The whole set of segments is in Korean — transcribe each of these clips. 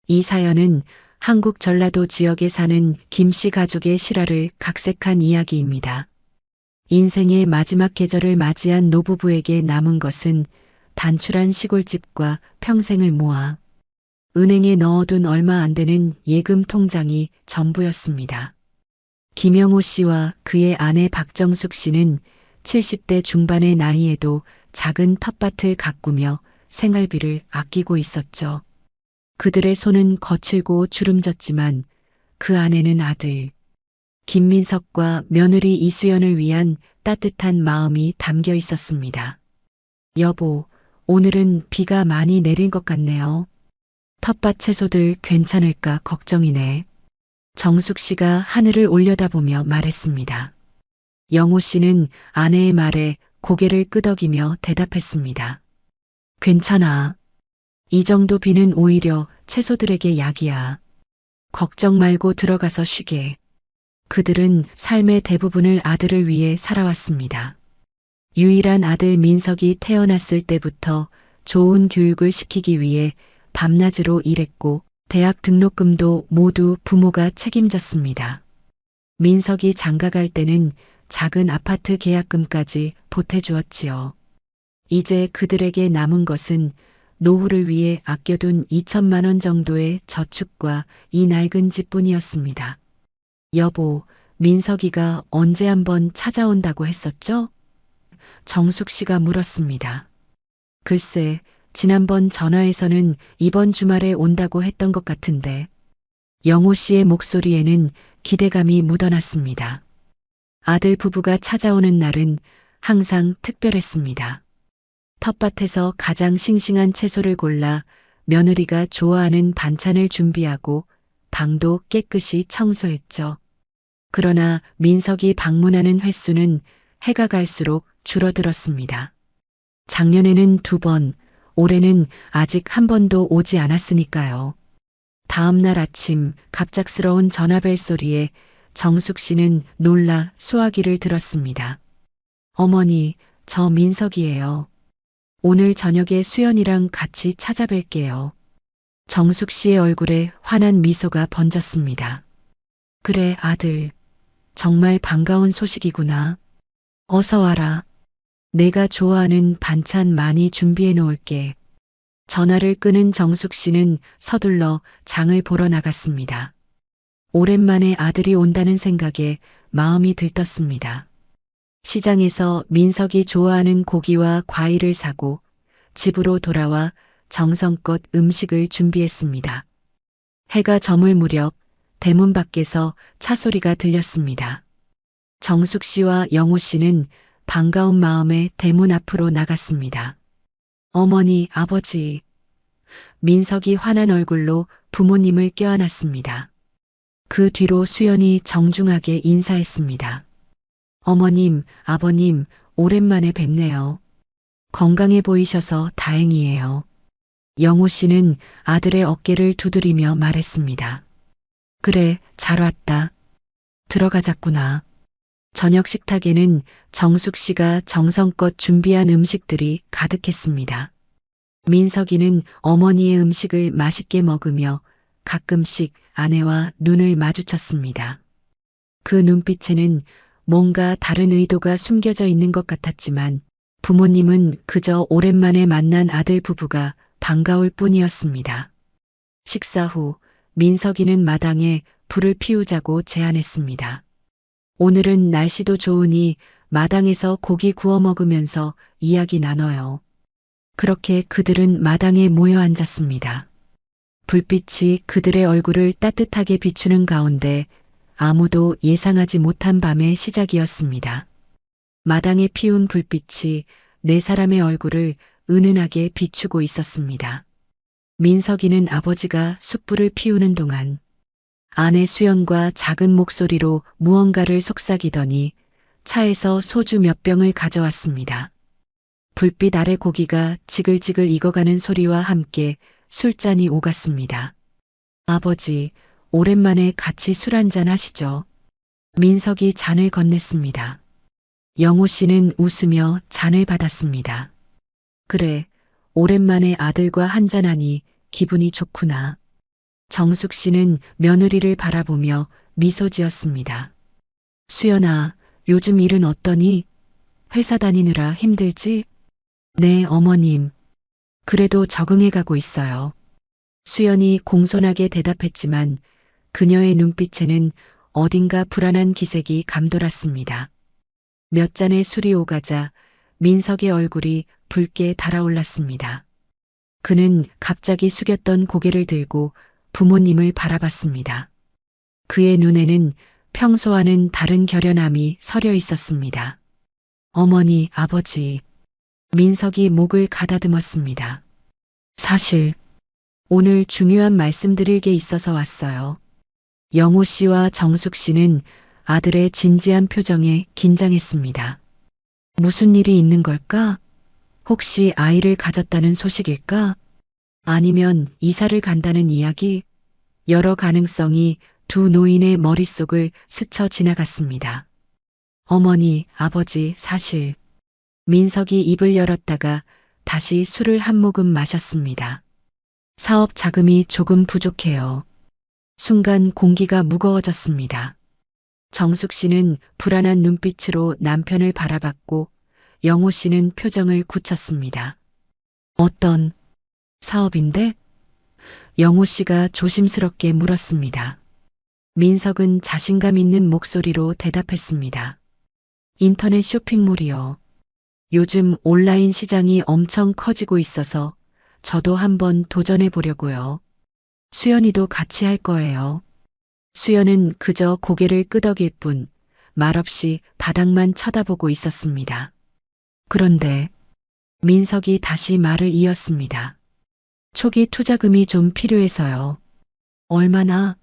이 사연은 한국 전라도 지역에 사는 김씨 가족의 실화를 각색한 이야기입니다. 인생의 마지막 계절을 맞이한 노부부에게 남은 것은 단출한 시골집과 평생을 모아 은행에 넣어둔 얼마 안 되는 예금 통장이 전부였습니다. 김영호 씨와 그의 아내 박정숙 씨는 70대 중반의 나이에도 작은 텃밭을 가꾸며 생활비를 아끼고 있었죠. 그들의 손은 거칠고 주름졌지만 그 안에는 아들 김민석과 며느리 이수연을 위한 따뜻한 마음이 담겨 있었습니다. 여보, 오늘은 비가 많이 내린 것 같네요. 텃밭 채소들 괜찮을까 걱정이네. 정숙 씨가 하늘을 올려다보며 말했습니다. 영호 씨는 아내의 말에 고개를 끄덕이며 대답했습니다. 괜찮아. 이 정도 비는 오히려 채소들에게 약이야. 걱정 말고 들어가서 쉬게. 그들은 삶의 대부분을 아들을 위해 살아왔습니다. 유일한 아들 민석이 태어났을 때부터 좋은 교육을 시키기 위해 밤낮으로 일했고 대학 등록금도 모두 부모가 책임졌습니다. 민석이 장가갈 때는 작은 아파트 계약금까지 보태주었지요. 이제 그들에게 남은 것은 노후를 위해 아껴둔 2천만 원 정도의 저축과 이 낡은 집뿐이었습니다. 여보, 민석이가 언제 한번 찾아온다고 했었죠? 정숙 씨가 물었습니다. 글쎄, 지난번 전화에서는 이번 주말에 온다고 했던 것 같은데. 영호 씨의 목소리에는 기대감이 묻어났습니다. 아들 부부가 찾아오는 날은 항상 특별했습니다. 텃밭에서 가장 싱싱한 채소를 골라 며느리가 좋아하는 반찬을 준비하고 방도 깨끗이 청소했죠. 그러나 민석이 방문하는 횟수는 해가 갈수록 줄어들었습니다. 작년에는 2번, 올해는 아직 한 번도 오지 않았으니까요. 다음 날 아침 갑작스러운 전화벨 소리에 정숙 씨는 놀라 수화기를 들었습니다. 어머니, 저 민석이에요. 오늘 저녁에 수연이랑 같이 찾아뵐게요. 정숙 씨의 얼굴에 환한 미소가 번졌습니다. 그래, 아들. 정말 반가운 소식이구나. 어서 와라. 내가 좋아하는 반찬 많이 준비해 놓을게. 전화를 끊은 정숙 씨는 서둘러 장을 보러 나갔습니다. 오랜만에 아들이 온다는 생각에 마음이 들떴습니다. 시장에서 민석이 좋아하는 고기와 과일을 사고 집으로 돌아와 정성껏 음식을 준비했습니다. 해가 저물 무렵 대문 밖에서 차 소리가 들렸습니다. 정숙 씨와 영호 씨는 반가운 마음에 대문 앞으로 나갔습니다. 어머니, 아버지. 민석이 환한 얼굴로 부모님을 껴안았습니다. 그 뒤로 수연이 정중하게 인사했습니다. 어머님, 아버님, 오랜만에 뵙네요. 건강해 보이셔서 다행이에요. 영호 씨는 아들의 어깨를 두드리며 말했습니다. 그래, 잘 왔다. 들어가자꾸나. 저녁 식탁에는 정숙 씨가 정성껏 준비한 음식들이 가득했습니다. 민석이는 어머니의 음식을 맛있게 먹으며 가끔씩 아내와 눈을 마주쳤습니다. 그 눈빛에는 뭔가 다른 의도가 숨겨져 있는 것 같았지만 부모님은 그저 오랜만에 만난 아들 부부가 반가울 뿐이었습니다. 식사 후 민석이는 마당에 불을 피우자고 제안했습니다. 오늘은 날씨도 좋으니 마당에서 고기 구워 먹으면서 이야기 나눠요. 그렇게 그들은 마당에 모여 앉았습니다. 불빛이 그들의 얼굴을 따뜻하게 비추는 가운데 아무도 예상하지 못한 밤의 시작이었습니다. 마당에 피운 불빛이 네 사람의 얼굴을 은은하게 비추고 있었습니다. 민석이는 아버지가 숯불을 피우는 동안 아내 수연과 작은 목소리로 무언가를 속삭이더니 차에서 소주 몇 병을 가져왔습니다. 불빛 아래 고기가 지글지글 익어가는 소리와 함께 술잔이 오갔습니다. 아버지, 오랜만에 같이 술 한잔 하시죠. 민석이 잔을 건넸습니다. 영호 씨는 웃으며 잔을 받았습니다. 그래, 오랜만에 아들과 한잔하니 기분이 좋구나. 정숙 씨는 며느리를 바라보며 미소 지었습니다. 수연아, 요즘 일은 어떠니? 회사 다니느라 힘들지? 네, 어머님. 그래도 적응해 가고 있어요. 수연이 공손하게 대답했지만 그녀의 눈빛에는 어딘가 불안한 기색이 감돌았습니다. 몇 잔의 술이 오가자 민석의 얼굴이 붉게 달아올랐습니다. 그는 갑자기 숙였던 고개를 들고 부모님을 바라봤습니다. 그의 눈에는 평소와는 다른 결연함이 서려 있었습니다. 어머니, 아버지. 민석이 목을 가다듬었습니다. 사실 오늘 중요한 말씀드릴 게 있어서 왔어요. 영호 씨와 정숙 씨는 아들의 진지한 표정에 긴장했습니다. 무슨 일이 있는 걸까? 혹시 아이를 가졌다는 소식일까? 아니면 이사를 간다는 이야기? 여러 가능성이 두 노인의 머릿속을 스쳐 지나갔습니다. 어머니, 아버지, 사실. 민석이 입을 열었다가 다시 술을 한 모금 마셨습니다. 사업 자금이 조금 부족해요. 순간 공기가 무거워졌습니다. 정숙 씨는 불안한 눈빛으로 남편을 바라봤고 영호 씨는 표정을 굳혔습니다. 어떤 사업인데? 영호 씨가 조심스럽게 물었습니다. 민석은 자신감 있는 목소리로 대답했습니다. 인터넷 쇼핑몰이요. 요즘 온라인 시장이 엄청 커지고 있어서 저도 한번 도전해 보려고요. 수연이도 같이 할 거예요. 수연은 그저 고개를 끄덕일 뿐 말없이 바닥만 쳐다보고 있었습니다. 그런데 민석이 다시 말을 이었습니다. 초기 투자금이 좀 필요해서요. 얼마나?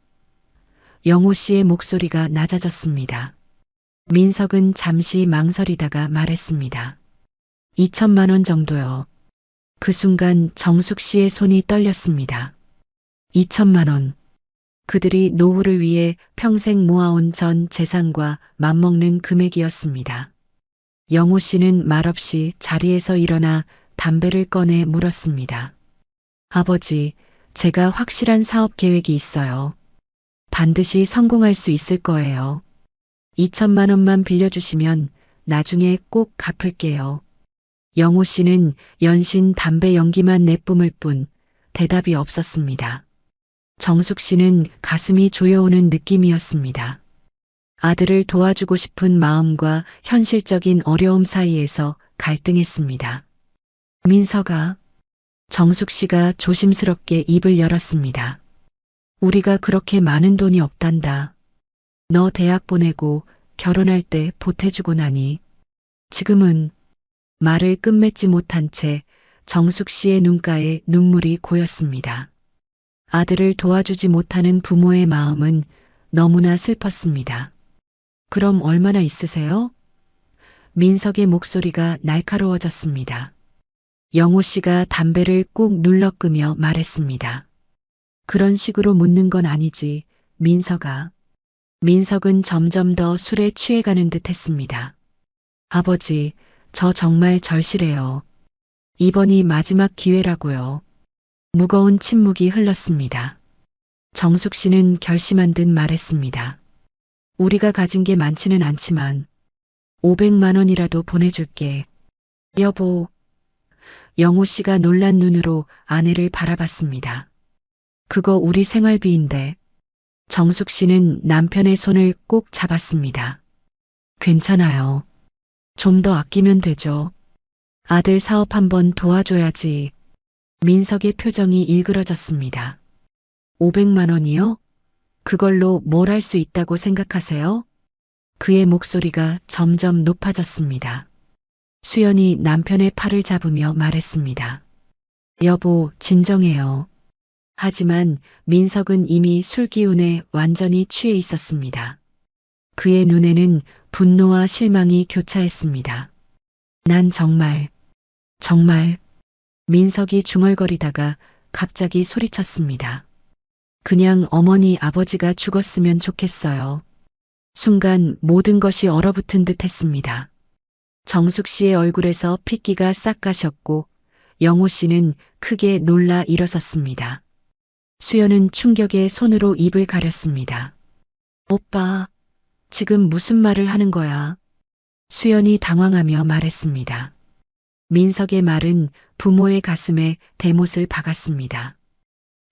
영호 씨의 목소리가 낮아졌습니다. 민석은 잠시 망설이다가 말했습니다. 2천만 원 정도요. 그 순간 정숙 씨의 손이 떨렸습니다. 2천만 원. 그들이 노후를 위해 평생 모아온 전 재산과 맞먹는 금액이었습니다. 영호 씨는 말없이 자리에서 일어나 담배를 꺼내 물었습니다. 아버지, 제가 확실한 사업 계획이 있어요. 반드시 성공할 수 있을 거예요. 2천만 원만 빌려주시면 나중에 꼭 갚을게요. 영호 씨는 연신 담배 연기만 내뿜을 뿐 대답이 없었습니다. 정숙 씨는 가슴이 조여오는 느낌이었습니다. 아들을 도와주고 싶은 마음과 현실적인 어려움 사이에서 갈등했습니다. 민석아, 정숙 씨가 조심스럽게 입을 열었습니다. 우리가 그렇게 많은 돈이 없단다. 너 대학 보내고 결혼할 때 보태주고 나니 지금은 말을 끝맺지 못한 채 정숙 씨의 눈가에 눈물이 고였습니다. 아들을 도와주지 못하는 부모의 마음은 너무나 슬펐습니다. 그럼 얼마나 있으세요? 민석의 목소리가 날카로워졌습니다. 영호 씨가 담배를 꾹 눌러 끄며 말했습니다. 그런 식으로 묻는 건 아니지, 민석아. 민석은 점점 더 술에 취해가는 듯 했습니다. 아버지, 저 정말 절실해요. 이번이 마지막 기회라고요. 무거운 침묵이 흘렀습니다. 정숙 씨는 결심한 듯 말했습니다. 우리가 가진 게 많지는 않지만 500만 원이라도 보내줄게. 여보. 영호 씨가 놀란 눈으로 아내를 바라봤습니다. 그거 우리 생활비인데. 정숙 씨는 남편의 손을 꼭 잡았습니다. 괜찮아요. 좀 더 아끼면 되죠. 아들 사업 한번 도와줘야지. 민석의 표정이 일그러졌습니다. 500만 원이요? 그걸로 뭘 할 수 있다고 생각하세요? 그의 목소리가 점점 높아졌습니다. 수연이 남편의 팔을 잡으며 말했습니다. 여보, 진정해요. 하지만 민석은 이미 술 기운에 완전히 취해 있었습니다. 그의 눈에는 분노와 실망이 교차했습니다. 난 정말 민석이 중얼거리다가 갑자기 소리쳤습니다. 그냥 어머니 아버지가 죽었으면 좋겠어요. 순간 모든 것이 얼어붙은 듯 했습니다. 정숙 씨의 얼굴에서 핏기가 싹 가셨고 영호 씨는 크게 놀라 일어섰습니다. 수연은 충격에 손으로 입을 가렸습니다. 오빠, 지금 무슨 말을 하는 거야? 수연이 당황하며 말했습니다. 민석의 말은 부모의 가슴에 대못을 박았습니다.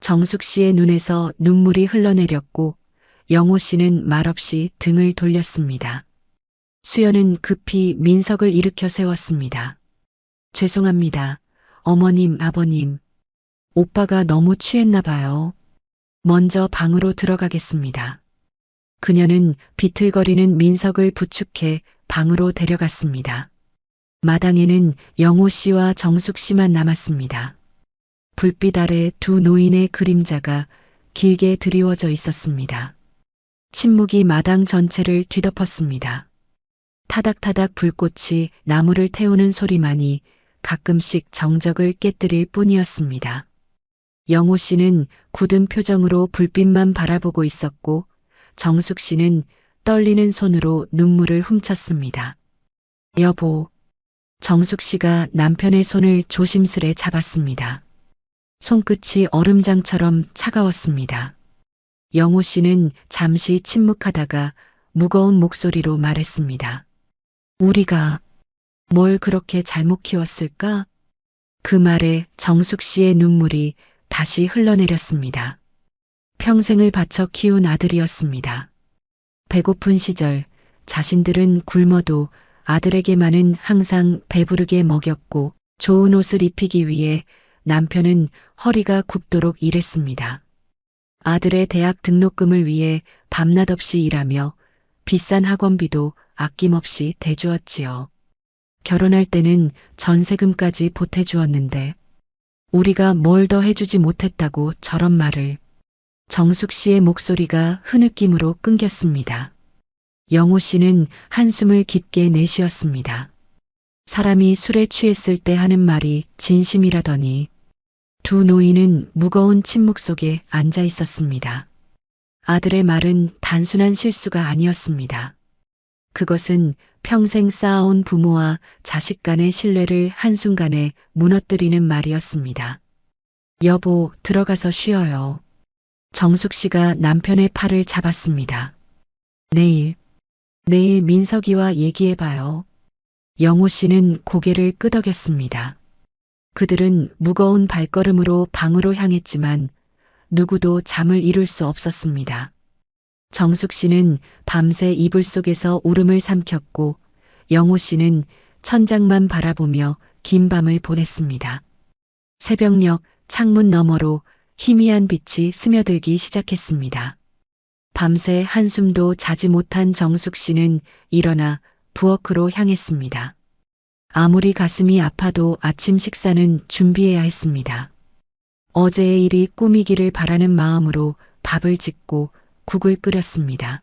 정숙 씨의 눈에서 눈물이 흘러내렸고 영호 씨는 말없이 등을 돌렸습니다. 수연은 급히 민석을 일으켜 세웠습니다. 죄송합니다. 어머님, 아버님. 오빠가 너무 취했나 봐요. 먼저 방으로 들어가겠습니다. 그녀는 비틀거리는 민석을 부축해 방으로 데려갔습니다. 마당에는 영호 씨와 정숙 씨만 남았습니다. 불빛 아래 두 노인의 그림자가 길게 드리워져 있었습니다. 침묵이 마당 전체를 뒤덮었습니다. 타닥타닥 불꽃이 나무를 태우는 소리만이 가끔씩 정적을 깨뜨릴 뿐이었습니다. 영호 씨는 굳은 표정으로 불빛만 바라보고 있었고 정숙 씨는 떨리는 손으로 눈물을 훔쳤습니다. 여보, 정숙 씨가 남편의 손을 조심스레 잡았습니다. 손끝이 얼음장처럼 차가웠습니다. 영호 씨는 잠시 침묵하다가 무거운 목소리로 말했습니다. 우리가 뭘 그렇게 잘못 키웠을까? 그 말에 정숙 씨의 눈물이 다시 흘러내렸습니다. 평생을 바쳐 키운 아들이었습니다. 배고픈 시절 자신들은 굶어도 아들에게만은 항상 배부르게 먹였고 좋은 옷을 입히기 위해 남편은 허리가 굽도록 일했습니다. 아들의 대학 등록금을 위해 밤낮 없이 일하며 비싼 학원비도 아낌없이 대주었지요. 결혼할 때는 전세금까지 보태주었는데 우리가 뭘 더 해주지 못했다고 저런 말을. 정숙 씨의 목소리가 흐느낌으로 끊겼습니다. 영호 씨는 한숨을 깊게 내쉬었습니다. 사람이 술에 취했을 때 하는 말이 진심이라더니 두 노인은 무거운 침묵 속에 앉아 있었습니다. 아들의 말은 단순한 실수가 아니었습니다. 그것은 평생 쌓아온 부모와 자식 간의 신뢰를 한순간에 무너뜨리는 말이었습니다. 여보, 들어가서 쉬어요. 정숙 씨가 남편의 팔을 잡았습니다. 내일 민석이와 얘기해봐요. 영호 씨는 고개를 끄덕였습니다. 그들은 무거운 발걸음으로 방으로 향했지만 누구도 잠을 이룰 수 없었습니다. 정숙 씨는 밤새 이불 속에서 울음을 삼켰고 영호 씨는 천장만 바라보며 긴 밤을 보냈습니다. 새벽녘 창문 너머로 희미한 빛이 스며들기 시작했습니다. 밤새 한숨도 자지 못한 정숙 씨는 일어나 부엌으로 향했습니다. 아무리 가슴이 아파도 아침 식사는 준비해야 했습니다. 어제의 일이 꿈이기를 바라는 마음으로 밥을 짓고 국을 끓였습니다.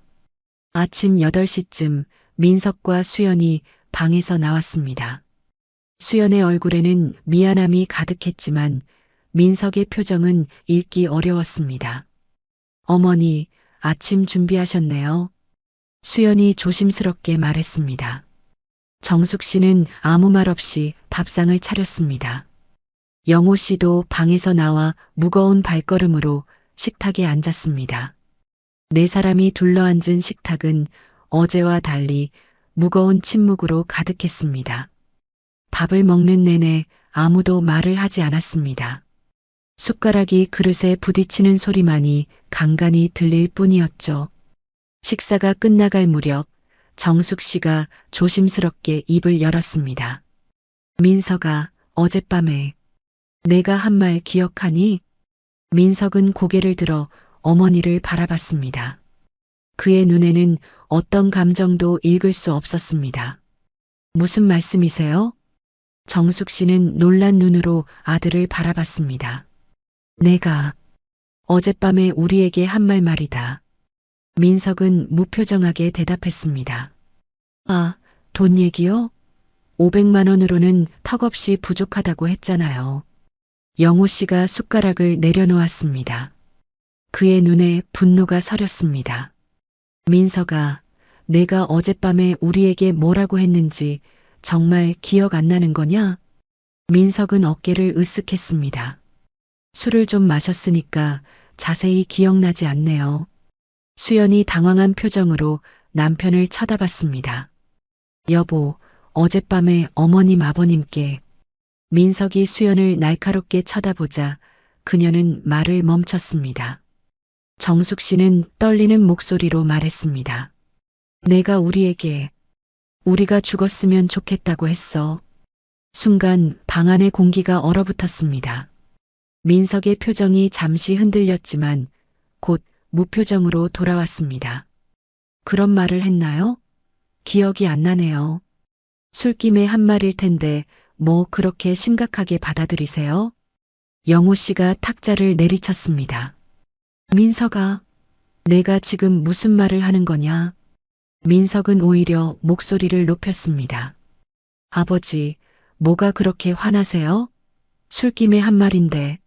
아침 8시쯤 민석과 수연이 방에서 나왔습니다. 수연의 얼굴에는 미안함이 가득했지만 민석의 표정은 읽기 어려웠습니다. 어머니, 아침 준비하셨네요. 수연이 조심스럽게 말했습니다. 정숙 씨는 아무 말 없이 밥상을 차렸습니다. 영호 씨도 방에서 나와 무거운 발걸음으로 식탁에 앉았습니다. 네 사람이 둘러앉은 식탁은 어제와 달리 무거운 침묵으로 가득했습니다. 밥을 먹는 내내 아무도 말을 하지 않았습니다. 숟가락이 그릇에 부딪히는 소리만이 간간히 들릴 뿐이었죠. 식사가 끝나갈 무렵 정숙 씨가 조심스럽게 입을 열었습니다. 민석아, 어젯밤에 내가 한 말 기억하니? 민석은 고개를 들어 어머니를 바라봤습니다. 그의 눈에는 어떤 감정도 읽을 수 없었습니다. 무슨 말씀이세요? 정숙 씨는 놀란 눈으로 아들을 바라봤습니다. 내가 어젯밤에 우리에게 한 말 말이다. 민석은 무표정하게 대답했습니다. 아, 돈 얘기요? 500만 원으로는 턱없이 부족하다고 했잖아요. 영호 씨가 숟가락을 내려놓았습니다. 그의 눈에 분노가 서렸습니다. 민석아, 내가 어젯밤에 우리에게 뭐라고 했는지 정말 기억 안 나는 거냐? 민석은 어깨를 으쓱했습니다. 술을 좀 마셨으니까 자세히 기억나지 않네요. 수연이 당황한 표정으로 남편을 쳐다봤습니다. 여보, 어젯밤에 어머님 아버님께. 민석이 수연을 날카롭게 쳐다보자 그녀는 말을 멈췄습니다. 정숙 씨는 떨리는 목소리로 말했습니다. 내가 우리가 죽었으면 좋겠다고 했어. 순간 방 안의 공기가 얼어붙었습니다. 민석의 표정이 잠시 흔들렸지만 곧 무표정으로 돌아왔습니다. 그런 말을 했나요? 기억이 안 나네요. 술김에 한 말일 텐데 뭐 그렇게 심각하게 받아들이세요? 영호 씨가 탁자를 내리쳤습니다. 민석아, 내가 지금 무슨 말을 하는 거냐? 민석은 오히려 목소리를 높였습니다. 아버지, 뭐가 그렇게 화나세요? 술김에 한 말인데.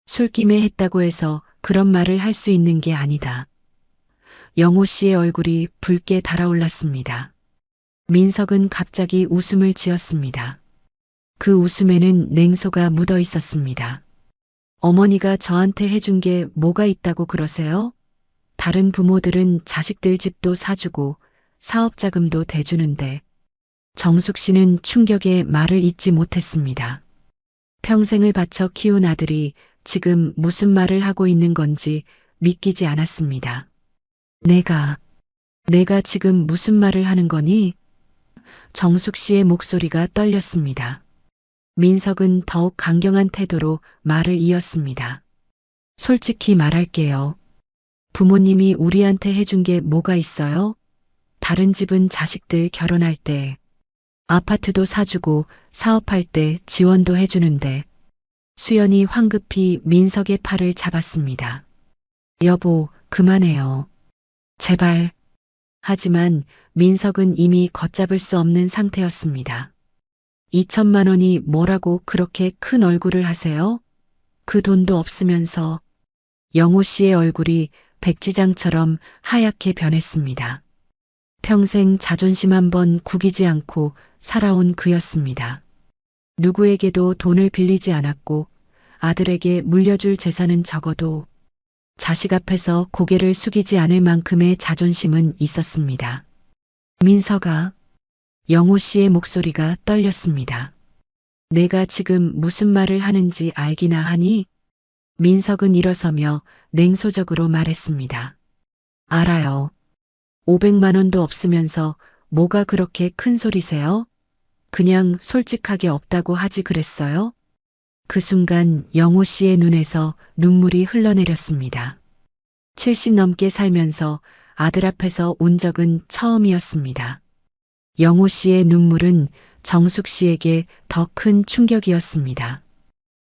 술김에 했다고 해서 그런 말을 할 수 있는 게 아니다. 영호 씨의 얼굴이 붉게 달아올랐습니다. 민석은 갑자기 웃음을 지었습니다. 그 웃음에는 냉소가 묻어 있었습니다. 어머니가 저한테 해준 게 뭐가 있다고 그러세요? 다른 부모들은 자식들 집도 사주고 사업 자금도 대주는데 정숙 씨는 충격에 말을 잇지 못했습니다. 평생을 바쳐 키운 아들이 지금 무슨 말을 하고 있는 건지 믿기지 않았습니다. 내가 지금 무슨 말을 하는 거니? 정숙 씨의 목소리가 떨렸습니다. 민석은 더욱 강경한 태도로 말을 이었습니다. 솔직히 말할게요. 부모님이 우리한테 해준 게 뭐가 있어요? 다른 집은 자식들 결혼할 때, 아파트도 사주고 사업할 때 지원도 해주는데, 수연이 황급히 민석의 팔을 잡았습니다. 여보, 그만해요. 제발. 하지만 민석은 이미 걷잡을 수 없는 상태였습니다. 2천만 원이 뭐라고 그렇게 큰 얼굴을 하세요? 그 돈도 없으면서. 영호 씨의 얼굴이 백지장처럼 하얗게 변했습니다. 평생 자존심 한번 구기지 않고 살아온 그였습니다. 누구에게도 돈을 빌리지 않았고 아들에게 물려줄 재산은 적어도 자식 앞에서 고개를 숙이지 않을 만큼의 자존심은 있었습니다. 민석아, 영호 씨의 목소리가 떨렸습니다. 내가 지금 무슨 말을 하는지 알기나 하니? 민석은 일어서며 냉소적으로 말했습니다. 알아요. 500만 원도 없으면서 뭐가 그렇게 큰 소리세요? 그냥 솔직하게 없다고 하지 그랬어요? 그 순간 영호 씨의 눈에서 눈물이 흘러내렸습니다. 70 넘게 살면서 아들 앞에서 운 적은 처음이었습니다. 영호 씨의 눈물은 정숙 씨에게 더 큰 충격이었습니다.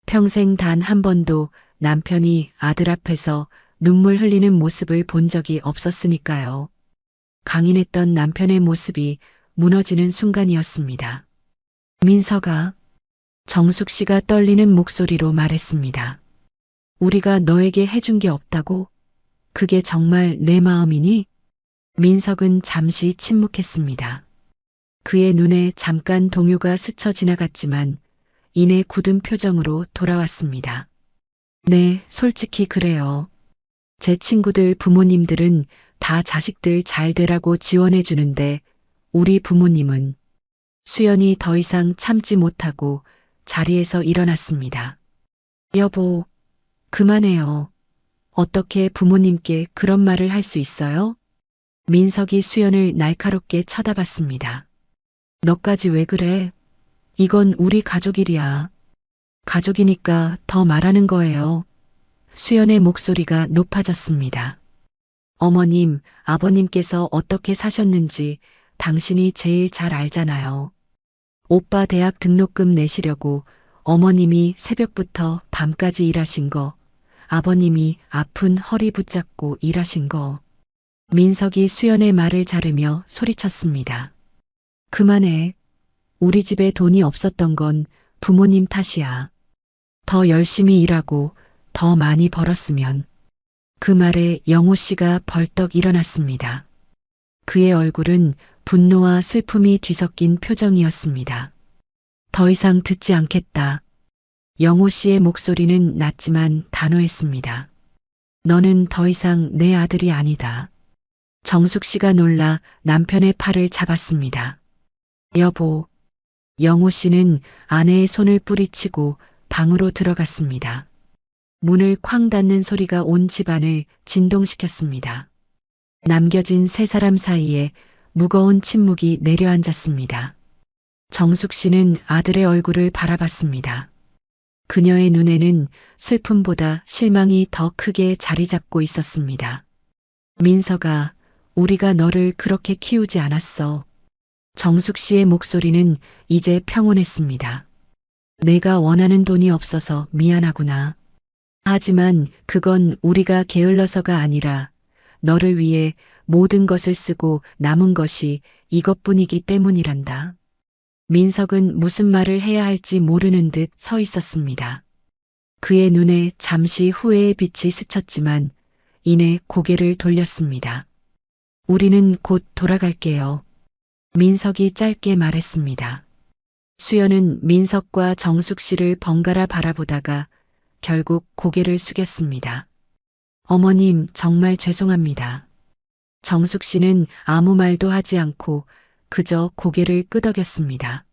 평생 단 한 번도 남편이 아들 앞에서 눈물 흘리는 모습을 본 적이 없었으니까요. 강인했던 남편의 모습이 무너지는 순간이었습니다. 민석아, 정숙 씨가 떨리는 목소리로 말했습니다. 우리가 너에게 해준 게 없다고? 그게 정말 내 마음이니? 민석은 잠시 침묵했습니다. 그의 눈에 잠깐 동요가 스쳐 지나갔지만 이내 굳은 표정으로 돌아왔습니다. 네, 솔직히 그래요. 제 친구들 부모님들은 다 자식들 잘 되라고 지원해 주는데 우리 부모님은. 수연이 더 이상 참지 못하고 자리에서 일어났습니다. 여보, 그만해요. 어떻게 부모님께 그런 말을 할 수 있어요? 민석이 수연을 날카롭게 쳐다봤습니다. 너까지 왜 그래? 이건 우리 가족 일이야. 가족이니까 더 말하는 거예요. 수연의 목소리가 높아졌습니다. 어머님, 아버님께서 어떻게 사셨는지 당신이 제일 잘 알잖아요. 오빠 대학 등록금 내시려고 어머님이 새벽부터 밤까지 일하신 거, 아버님이 아픈 허리 붙잡고 일하신 거. 민석이 수연의 말을 자르며 소리쳤습니다. 그만해. 우리 집에 돈이 없었던 건 부모님 탓이야. 더 열심히 일하고 더 많이 벌었으면. 그 말에 영호 씨가 벌떡 일어났습니다. 그의 얼굴은 분노와 슬픔이 뒤섞인 표정이었습니다. 더 이상 듣지 않겠다. 영호 씨의 목소리는 낮지만 단호했습니다. 너는 더 이상 내 아들이 아니다. 정숙 씨가 놀라 남편의 팔을 잡았습니다. 여보, 영호 씨는 아내의 손을 뿌리치고 방으로 들어갔습니다. 문을 쾅 닫는 소리가 온 집안을 진동시켰습니다. 남겨진 세 사람 사이에 무거운 침묵이 내려앉았습니다. 정숙 씨는 아들의 얼굴을 바라봤습니다. 그녀의 눈에는 슬픔보다 실망이 더 크게 자리 잡고 있었습니다. 민서가, 우리가 너를 그렇게 키우지 않았어. 정숙 씨의 목소리는 이제 평온했습니다. 내가 원하는 돈이 없어서 미안하구나. 하지만 그건 우리가 게을러서가 아니라 너를 위해 모든 것을 쓰고 남은 것이 이것뿐이기 때문이란다. 민석은 무슨 말을 해야 할지 모르는 듯 서 있었습니다. 그의 눈에 잠시 후회의 빛이 스쳤지만 이내 고개를 돌렸습니다. 우리는 곧 돌아갈게요. 민석이 짧게 말했습니다. 수연은 민석과 정숙 씨를 번갈아 바라보다가 결국 고개를 숙였습니다. 어머님, 정말 죄송합니다. 정숙 씨는 아무 말도 하지 않고 그저 고개를 끄덕였습니다.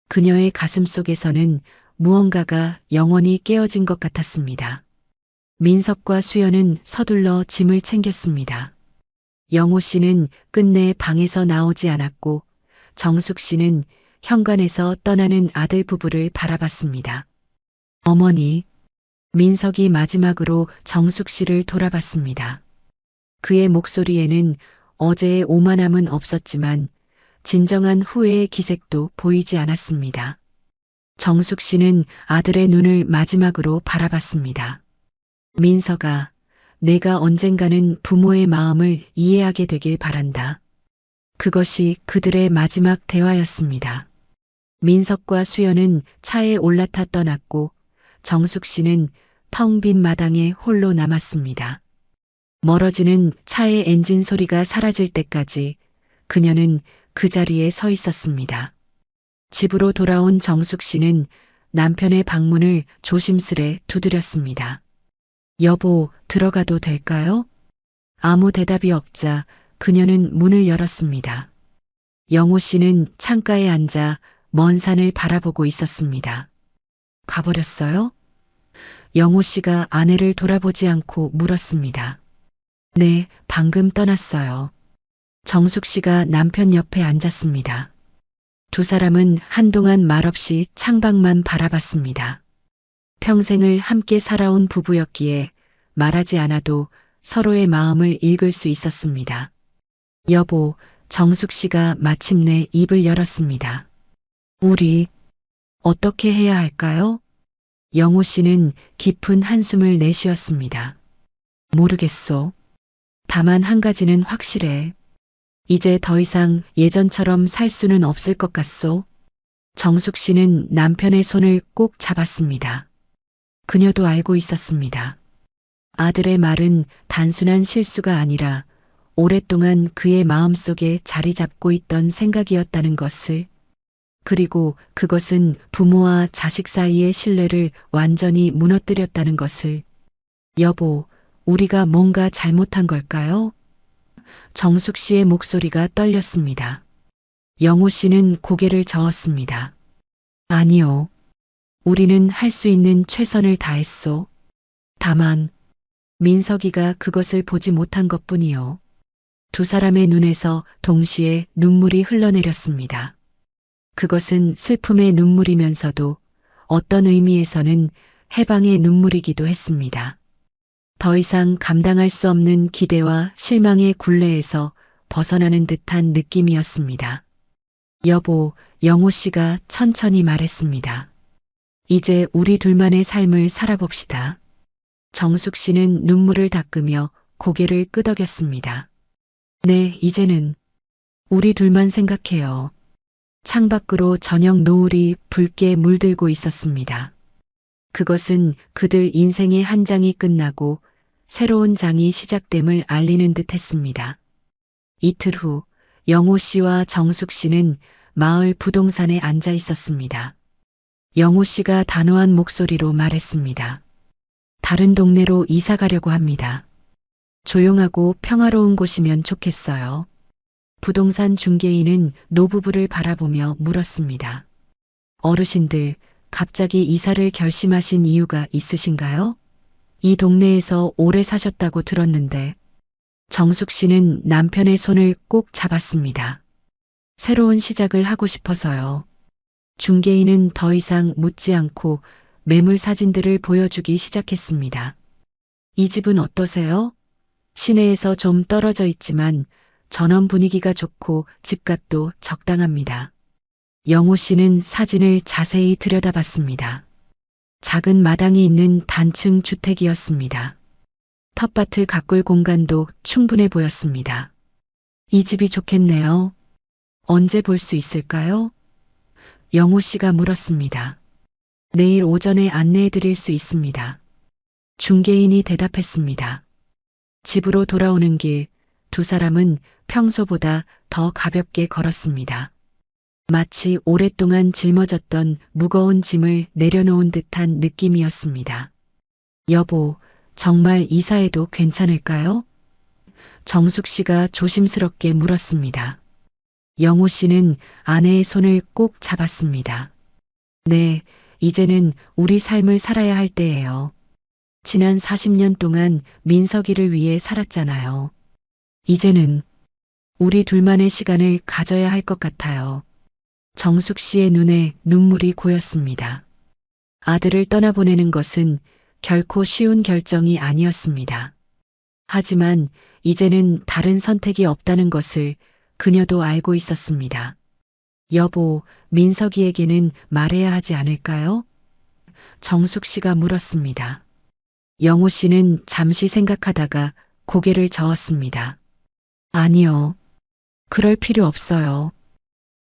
그녀의 가슴 속에서는 무언가가 영원히 깨어진 것 같았습니다. 민석과 수연은 서둘러 짐을 챙겼습니다. 영호 씨는 끝내 방에서 나오지 않았고 정숙 씨는 현관에서 떠나는 아들 부부를 바라봤습니다. 어머니, 민석이 마지막으로 정숙 씨를 돌아봤습니다. 그의 목소리에는 어제의 오만함은 없었지만 진정한 후회의 기색도 보이지 않았습니다. 정숙 씨는 아들의 눈을 마지막으로 바라봤습니다. 민석아, 내가 언젠가는 부모의 마음을 이해하게 되길 바란다. 그것이 그들의 마지막 대화였습니다. 민석과 수연은 차에 올라타 떠났고 정숙 씨는 텅 빈 마당에 홀로 남았습니다. 멀어지는 차의 엔진 소리가 사라질 때까지 그녀는 그 자리에 서 있었습니다. 집으로 돌아온 정숙 씨는 남편의 방문을 조심스레 두드렸습니다. 여보, 들어가도 될까요? 아무 대답이 없자 그녀는 문을 열었습니다. 영호 씨는 창가에 앉아 먼 산을 바라보고 있었습니다. 가버렸어요? 영호 씨가 아내를 돌아보지 않고 물었습니다. 네, 방금 떠났어요. 정숙 씨가 남편 옆에 앉았습니다. 두 사람은 한동안 말없이 창밖만 바라봤습니다. 평생을 함께 살아온 부부였기에 말하지 않아도 서로의 마음을 읽을 수 있었습니다. 여보, 정숙 씨가 마침내 입을 열었습니다. 우리 어떻게 해야 할까요? 영호 씨는 깊은 한숨을 내쉬었습니다. 모르겠소. 다만 한 가지는 확실해. 이제 더 이상 예전처럼 살 수는 없을 것 같소. 정숙 씨는 남편의 손을 꼭 잡았습니다. 그녀도 알고 있었습니다. 아들의 말은 단순한 실수가 아니라 오랫동안 그의 마음속에 자리 잡고 있던 생각이었다는 것을, 그리고 그것은 부모와 자식 사이의 신뢰를 완전히 무너뜨렸다는 것을. 여보, 우리가 뭔가 잘못한 걸까요? 정숙 씨의 목소리가 떨렸습니다. 영호 씨는 고개를 저었습니다. 아니요. 우리는 할 수 있는 최선을 다했소. 다만 민석이가 그것을 보지 못한 것뿐이요. 두 사람의 눈에서 동시에 눈물이 흘러내렸습니다. 그것은 슬픔의 눈물이면서도 어떤 의미에서는 해방의 눈물이기도 했습니다. 더 이상 감당할 수 없는 기대와 실망의 굴레에서 벗어나는 듯한 느낌이었습니다. 여보, 영호 씨가 천천히 말했습니다. 이제 우리 둘만의 삶을 살아봅시다. 정숙 씨는 눈물을 닦으며 고개를 끄덕였습니다. 네, 이제는 우리 둘만 생각해요. 창밖으로 저녁 노을이 붉게 물들고 있었습니다. 그것은 그들 인생의 한 장이 끝나고 새로운 장이 시작됨을 알리는 듯 했습니다. 이틀 후 영호 씨와 정숙 씨는 마을 부동산에 앉아 있었습니다. 영호 씨가 단호한 목소리로 말했습니다. 다른 동네로 이사 가려고 합니다. 조용하고 평화로운 곳이면 좋겠어요. 부동산 중개인은 노부부를 바라보며 물었습니다. 어르신들, 갑자기 이사를 결심하신 이유가 있으신가요? 이 동네에서 오래 사셨다고 들었는데. 정숙 씨는 남편의 손을 꼭 잡았습니다. 새로운 시작을 하고 싶어서요. 중개인은 더 이상 묻지 않고 매물 사진들을 보여주기 시작했습니다. 이 집은 어떠세요? 시내에서 좀 떨어져 있지만 전원 분위기가 좋고 집값도 적당합니다. 영호 씨는 사진을 자세히 들여다봤습니다. 작은 마당이 있는 단층 주택이었습니다. 텃밭을 가꿀 공간도 충분해 보였습니다. 이 집이 좋겠네요. 언제 볼 수 있을까요? 영호 씨가 물었습니다. 내일 오전에 안내해 드릴 수 있습니다. 중개인이 대답했습니다. 집으로 돌아오는 길, 두 사람은 평소보다 더 가볍게 걸었습니다. 마치 오랫동안 짊어졌던 무거운 짐을 내려놓은 듯한 느낌이었습니다. 여보, 정말 이사해도 괜찮을까요? 정숙 씨가 조심스럽게 물었습니다. 영호 씨는 아내의 손을 꼭 잡았습니다. 네, 이제는 우리 삶을 살아야 할 때예요. 지난 40년 동안 민석이를 위해 살았잖아요. 이제는 우리 둘만의 시간을 가져야 할 것 같아요. 정숙 씨의 눈에 눈물이 고였습니다. 아들을 떠나보내는 것은 결코 쉬운 결정이 아니었습니다. 하지만 이제는 다른 선택이 없다는 것을 그녀도 알고 있었습니다. 여보, 민석이에게는 말해야 하지 않을까요? 정숙 씨가 물었습니다. 영호 씨는 잠시 생각하다가 고개를 저었습니다. 아니요. 그럴 필요 없어요.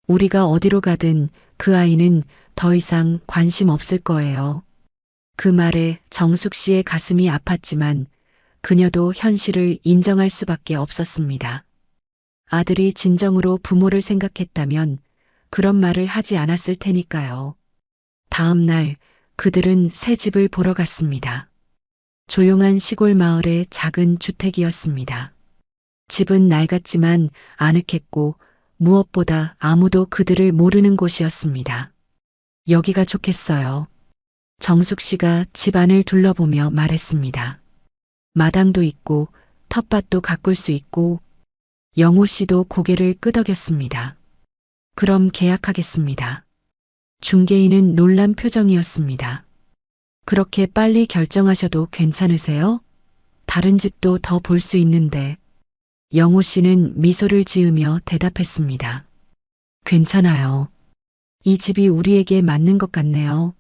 우리가 어디로 가든 그 아이는 더 이상 관심 없을 거예요. 그 말에 정숙 씨의 가슴이 아팠지만 그녀도 현실을 인정할 수밖에 없었습니다. 아들이 진정으로 부모를 생각했다면 그런 말을 하지 않았을 테니까요. 다음 날 그들은 새 집을 보러 갔습니다. 조용한 시골 마을의 작은 주택이었습니다. 집은 낡았지만 아늑했고 무엇보다 아무도 그들을 모르는 곳이었습니다. 여기가 좋겠어요. 정숙 씨가 집 안을 둘러보며 말했습니다. 마당도 있고 텃밭도 가꿀 수 있고. 영호 씨도 고개를 끄덕였습니다. 그럼 계약하겠습니다. 중개인은 놀란 표정이었습니다. 그렇게 빨리 결정하셔도 괜찮으세요? 다른 집도 더 볼 수 있는데. 영호 씨는 미소를 지으며 대답했습니다. 괜찮아요. 이 집이 우리에게 맞는 것 같네요.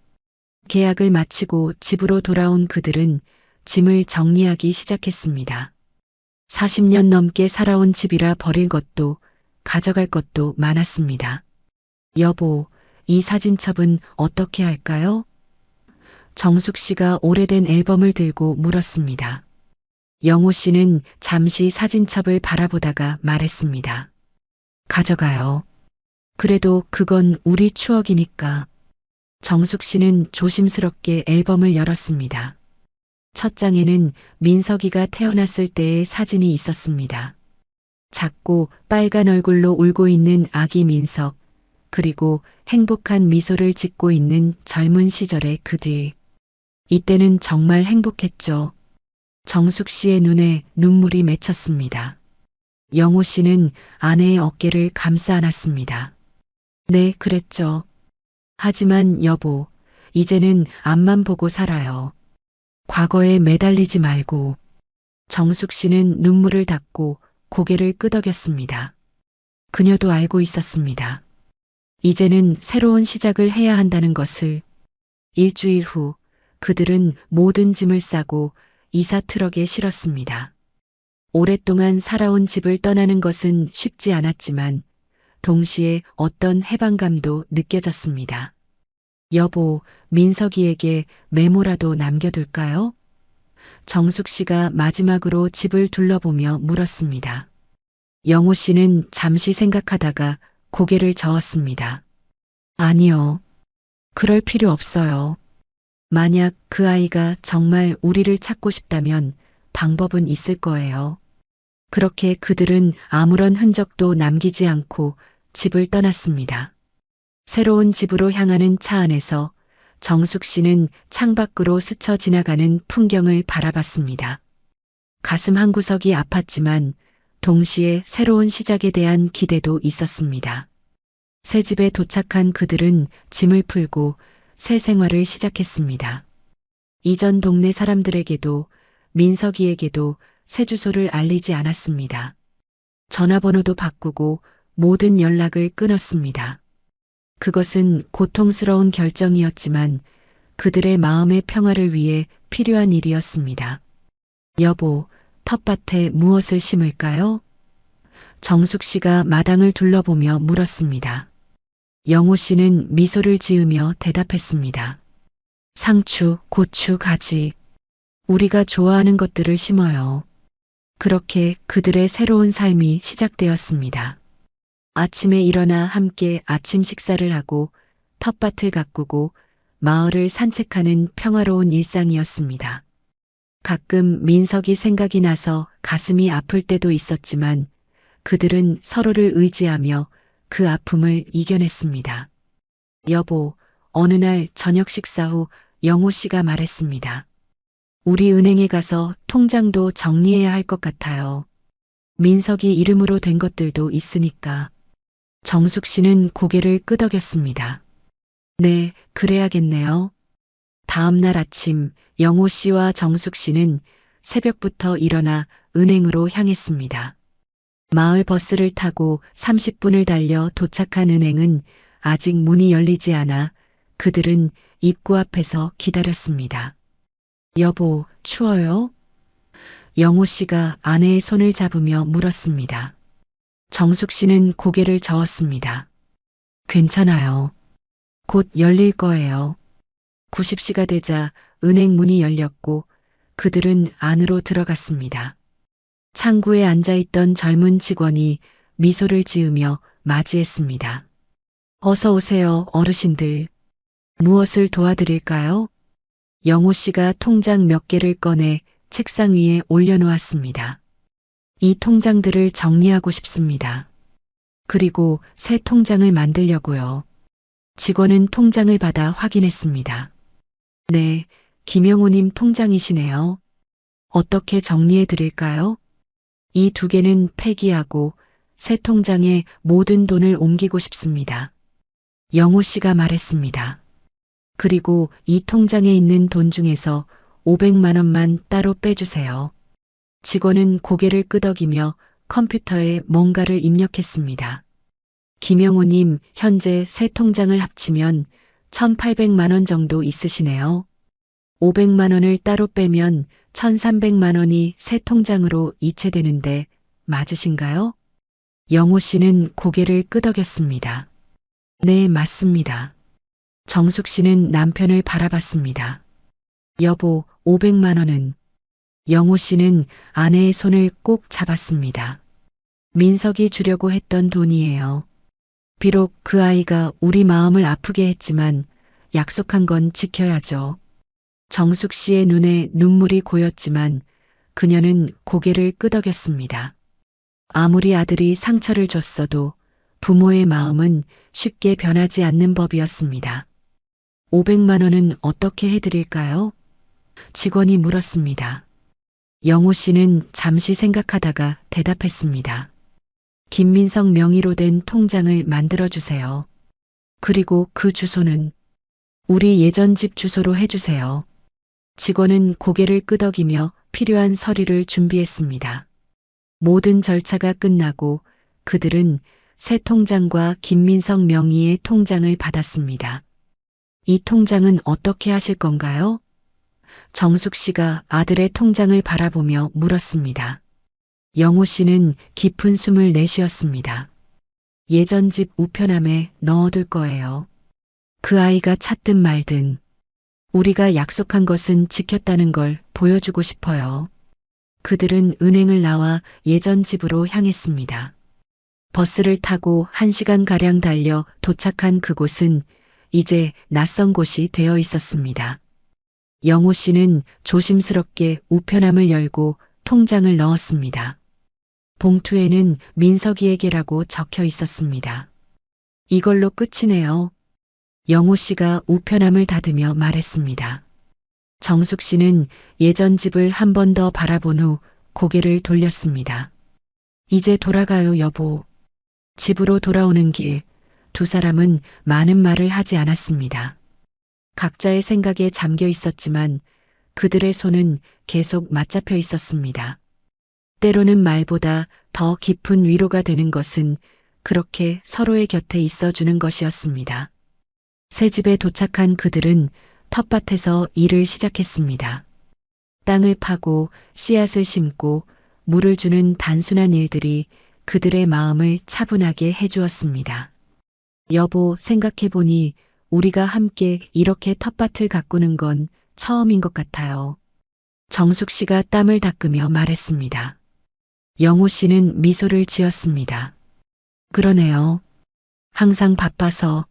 계약을 마치고 집으로 돌아온 그들은 짐을 정리하기 시작했습니다. 40년 넘게 살아온 집이라 버릴 것도 가져갈 것도 많았습니다. 여보, 이 사진첩은 어떻게 할까요? 정숙 씨가 오래된 앨범을 들고 물었습니다. 영호 씨는 잠시 사진첩을 바라보다가 말했습니다. 가져가요. 그래도 그건 우리 추억이니까. 정숙 씨는 조심스럽게 앨범을 열었습니다. 첫 장에는 민석이가 태어났을 때의 사진이 있었습니다. 작고 빨간 얼굴로 울고 있는 아기 민석, 그리고 행복한 미소를 짓고 있는 젊은 시절의 그들. 이때는 정말 행복했죠. 정숙 씨의 눈에 눈물이 맺혔습니다. 영호 씨는 아내의 어깨를 감싸 안았습니다. 네, 그랬죠. 하지만 여보, 이제는 앞만 보고 살아요. 과거에 매달리지 말고. 정숙 씨는 눈물을 닦고 고개를 끄덕였습니다. 그녀도 알고 있었습니다. 이제는 새로운 시작을 해야 한다는 것을. 일주일 후 그들은 모든 짐을 싸고 이사 트럭에 실었습니다. 오랫동안 살아온 집을 떠나는 것은 쉽지 않았지만 동시에 어떤 해방감도 느껴졌습니다. 여보, 민석이에게 메모라도 남겨둘까요? 정숙 씨가 마지막으로 집을 둘러보며 물었습니다. 영호 씨는 잠시 생각하다가 고개를 저었습니다. 아니요. 그럴 필요 없어요. 만약 그 아이가 정말 우리를 찾고 싶다면 방법은 있을 거예요. 그렇게 그들은 아무런 흔적도 남기지 않고 집을 떠났습니다. 새로운 집으로 향하는 차 안에서 정숙 씨는 창밖으로 스쳐 지나가는 풍경을 바라봤습니다. 가슴 한구석이 아팠지만 동시에 새로운 시작에 대한 기대도 있었습니다. 새 집에 도착한 그들은 짐을 풀고 새 생활을 시작했습니다. 이전 동네 사람들에게도 민석이에게도 새 주소를 알리지 않았습니다. 전화번호도 바꾸고 모든 연락을 끊었습니다. 그것은 고통스러운 결정이었지만 그들의 마음의 평화를 위해 필요한 일이었습니다. 여보, 텃밭에 무엇을 심을까요? 정숙 씨가 마당을 둘러보며 물었습니다. 영호 씨는 미소를 지으며 대답했습니다. 상추, 고추, 가지. 우리가 좋아하는 것들을 심어요. 그렇게 그들의 새로운 삶이 시작되었습니다. 아침에 일어나 함께 아침 식사를 하고 텃밭을 가꾸고 마을을 산책하는 평화로운 일상이었습니다. 가끔 민석이 생각이 나서 가슴이 아플 때도 있었지만 그들은 서로를 의지하며 그 아픔을 이겨냈습니다. 여보, 어느 날 저녁 식사 후 영호 씨가 말했습니다. 우리 은행에 가서 통장도 정리해야 할 것 같아요. 민석이 이름으로 된 것들도 있으니까. 정숙 씨는 고개를 끄덕였습니다. 네, 그래야겠네요. 다음 날 아침 영호 씨와 정숙 씨는 새벽부터 일어나 은행으로 향했습니다. 마을 버스를 타고 30분을 달려 도착한 은행은 아직 문이 열리지 않아 그들은 입구 앞에서 기다렸습니다. 여보, 추워요? 영호 씨가 아내의 손을 잡으며 물었습니다. 정숙 씨는 고개를 저었습니다. 괜찮아요. 곧 열릴 거예요. 9시가 되자 은행 문이 열렸고 그들은 안으로 들어갔습니다. 창구에 앉아있던 젊은 직원이 미소를 지으며 맞이했습니다. 어서 오세요, 어르신들. 무엇을 도와드릴까요? 영호 씨가 통장 몇 개를 꺼내 책상 위에 올려놓았습니다. 이 통장들을 정리하고 싶습니다. 그리고 새 통장을 만들려고요. 직원은 통장을 받아 확인했습니다. 네, 김영호님 통장이시네요. 어떻게 정리해 드릴까요? 이 두 개는 폐기하고 새 통장에 모든 돈을 옮기고 싶습니다. 영호 씨가 말했습니다. 그리고 이 통장에 있는 돈 중에서 500만 원만 따로 빼주세요. 직원은 고개를 끄덕이며 컴퓨터에 뭔가를 입력했습니다. 김영호님, 현재 새 통장을 합치면 1,800만 원 정도 있으시네요. 500만 원을 따로 빼면 1,300만 원이 새 통장으로 이체되는데 맞으신가요? 영호 씨는 고개를 끄덕였습니다. 네, 맞습니다. 정숙 씨는 남편을 바라봤습니다. 여보, 500만 원은? 영호 씨는 아내의 손을 꼭 잡았습니다. 민석이 주려고 했던 돈이에요. 비록 그 아이가 우리 마음을 아프게 했지만 약속한 건 지켜야죠. 정숙 씨의 눈에 눈물이 고였지만 그녀는 고개를 끄덕였습니다. 아무리 아들이 상처를 줬어도 부모의 마음은 쉽게 변하지 않는 법이었습니다. 500만 원은 어떻게 해드릴까요? 직원이 물었습니다. 영호 씨는 잠시 생각하다가 대답했습니다. 김민석 명의로 된 통장을 만들어주세요. 그리고 그 주소는 우리 예전 집 주소로 해주세요. 직원은 고개를 끄덕이며 필요한 서류를 준비했습니다. 모든 절차가 끝나고 그들은 새 통장과 김민석 명의의 통장을 받았습니다. 이 통장은 어떻게 하실 건가요? 정숙 씨가 아들의 통장을 바라보며 물었습니다. 영호 씨는 깊은 숨을 내쉬었습니다. 예전 집 우편함에 넣어둘 거예요. 그 아이가 찾든 말든 우리가 약속한 것은 지켰다는 걸 보여주고 싶어요. 그들은 은행을 나와 예전 집으로 향했습니다. 버스를 타고 1시간가량 달려 도착한 그곳은 이제 낯선 곳이 되어 있었습니다. 영호 씨는 조심스럽게 우편함을 열고 통장을 넣었습니다. 봉투에는 민석이에게라고 적혀 있었습니다. 이걸로 끝이네요. 영호 씨가 우편함을 닫으며 말했습니다. 정숙 씨는 예전 집을 한 번 더 바라본 후 고개를 돌렸습니다. 이제 돌아가요, 여보. 집으로 돌아오는 길, 두 사람은 많은 말을 하지 않았습니다. 각자의 생각에 잠겨 있었지만 그들의 손은 계속 맞잡혀 있었습니다. 때로는 말보다 더 깊은 위로가 되는 것은 그렇게 서로의 곁에 있어주는 것이었습니다. 새 집에 도착한 그들은 텃밭에서 일을 시작했습니다. 땅을 파고 씨앗을 심고 물을 주는 단순한 일들이 그들의 마음을 차분하게 해주었습니다. 여보, 생각해보니 우리가 함께 이렇게 텃밭을 가꾸는 건 처음인 것 같아요. 정숙 씨가 땀을 닦으며 말했습니다. 영호 씨는 미소를 지었습니다. 그러네요. 항상 바빠서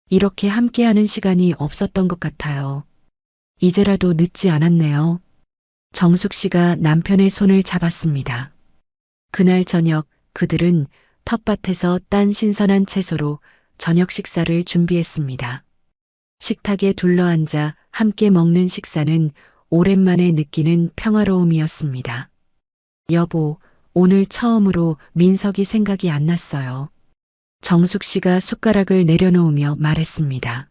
이렇게 함께하는 시간이 없었던 것 같아요. 이제라도 늦지 않았네요. 정숙 씨가 남편의 손을 잡았습니다. 그날 저녁 그들은 텃밭에서 딴 신선한 채소로 저녁 식사를 준비했습니다. 식탁에 둘러앉아 함께 먹는 식사는 오랜만에 느끼는 평화로움이었습니다. 여보, 오늘 처음으로 민석이 생각이 안 났어요. 정숙 씨가 숟가락을 내려놓으며 말했습니다.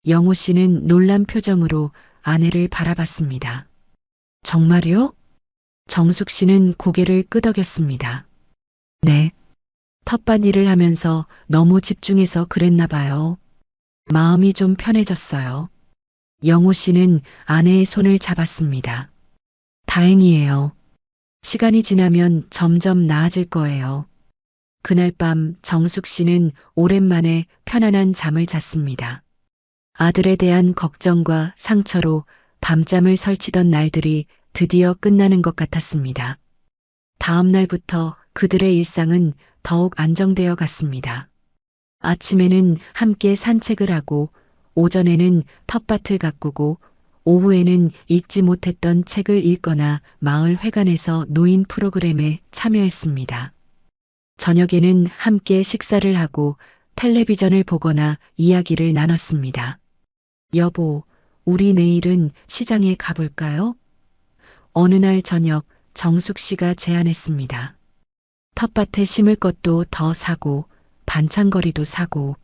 영호 씨는 놀란 표정으로 아내를 바라봤습니다. 정말요? 정숙 씨는 고개를 끄덕였습니다. 네. 텃밭 일을 하면서 너무 집중해서 그랬나 봐요. 마음이 좀 편해졌어요. 영호 씨는 아내의 손을 잡았습니다. 다행이에요. 시간이 지나면 점점 나아질 거예요. 그날 밤 정숙 씨는 오랜만에 편안한 잠을 잤습니다. 아들에 대한 걱정과 상처로 밤잠을 설치던 날들이 드디어 끝나는 것 같았습니다. 다음 날부터 그들의 일상은 더욱 안정되어 갔습니다. 아침에는 함께 산책을 하고, 오전에는 텃밭을 가꾸고, 오후에는 읽지 못했던 책을 읽거나 마을 회관에서 노인 프로그램에 참여했습니다. 저녁에는 함께 식사를 하고 텔레비전을 보거나 이야기를 나눴습니다. 여보, 우리 내일은 시장에 가볼까요? 어느 날 저녁 정숙 씨가 제안했습니다. 텃밭에 심을 것도 더 사고 반찬거리도 사고.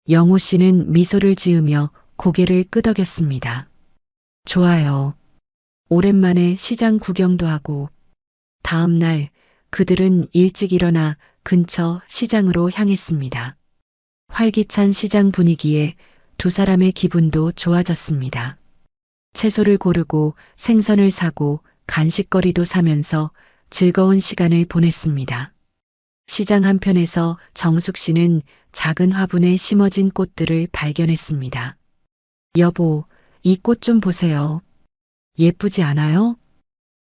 영호 씨는 미소를 지으며 고개를 끄덕였습니다. 좋아요. 오랜만에 시장 구경도 하고. 다음 날 그들은 일찍 일어나 근처 시장으로 향했습니다. 활기찬 시장 분위기에 두 사람의 기분도 좋아졌습니다. 채소를 고르고 생선을 사고 간식거리도 사면서 즐거운 시간을 보냈습니다. 시장 한편에서 정숙 씨는 작은 화분에 심어진 꽃들을 발견했습니다. 여보, 이 꽃 좀 보세요. 예쁘지 않아요?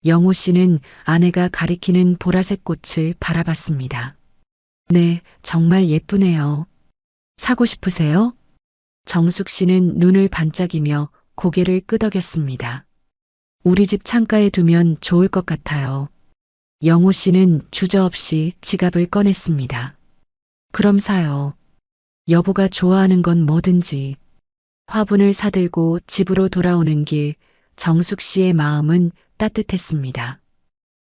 영호 씨는 아내가 가리키는 보라색 꽃을 바라봤습니다. 네, 정말 예쁘네요. 사고 싶으세요? 정숙 씨는 눈을 반짝이며 고개를 끄덕였습니다. 우리 집 창가에 두면 좋을 것 같아요. 영호 씨는 주저없이 지갑을 꺼냈습니다. 그럼 사요. 여보가 좋아하는 건 뭐든지. 화분을 사들고 집으로 돌아오는 길, 정숙 씨의 마음은 따뜻했습니다.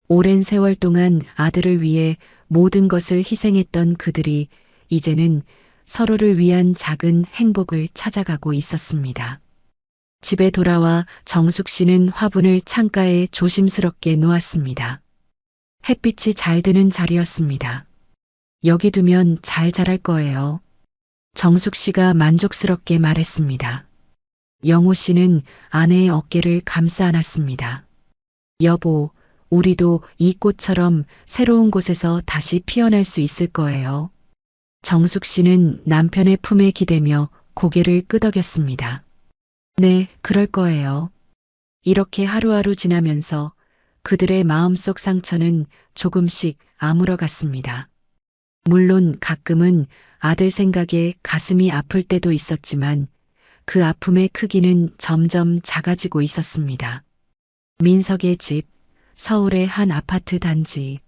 오랜 세월 동안 아들을 위해 모든 것을 희생했던 그들이 이제는 서로를 위한 작은 행복을 찾아가고 있었습니다. 집에 돌아와 정숙 씨는 화분을 창가에 조심스럽게 놓았습니다. 햇빛이 잘 드는 자리였습니다. 여기 두면 잘 자랄 거예요. 정숙 씨가 만족스럽게 말했습니다. 영호 씨는 아내의 어깨를 감싸 안았습니다. 여보, 우리도 이 꽃처럼 새로운 곳에서 다시 피어날 수 있을 거예요. 정숙 씨는 남편의 품에 기대며 고개를 끄덕였습니다. 네, 그럴 거예요. 이렇게 하루하루 지나면서 그들의 마음속 상처는 조금씩 아물어갔습니다. 물론 가끔은 아들 생각에 가슴이 아플 때도 있었지만 그 아픔의 크기는 점점 작아지고 있었습니다. 민석의 집, 서울의 한 아파트 단지.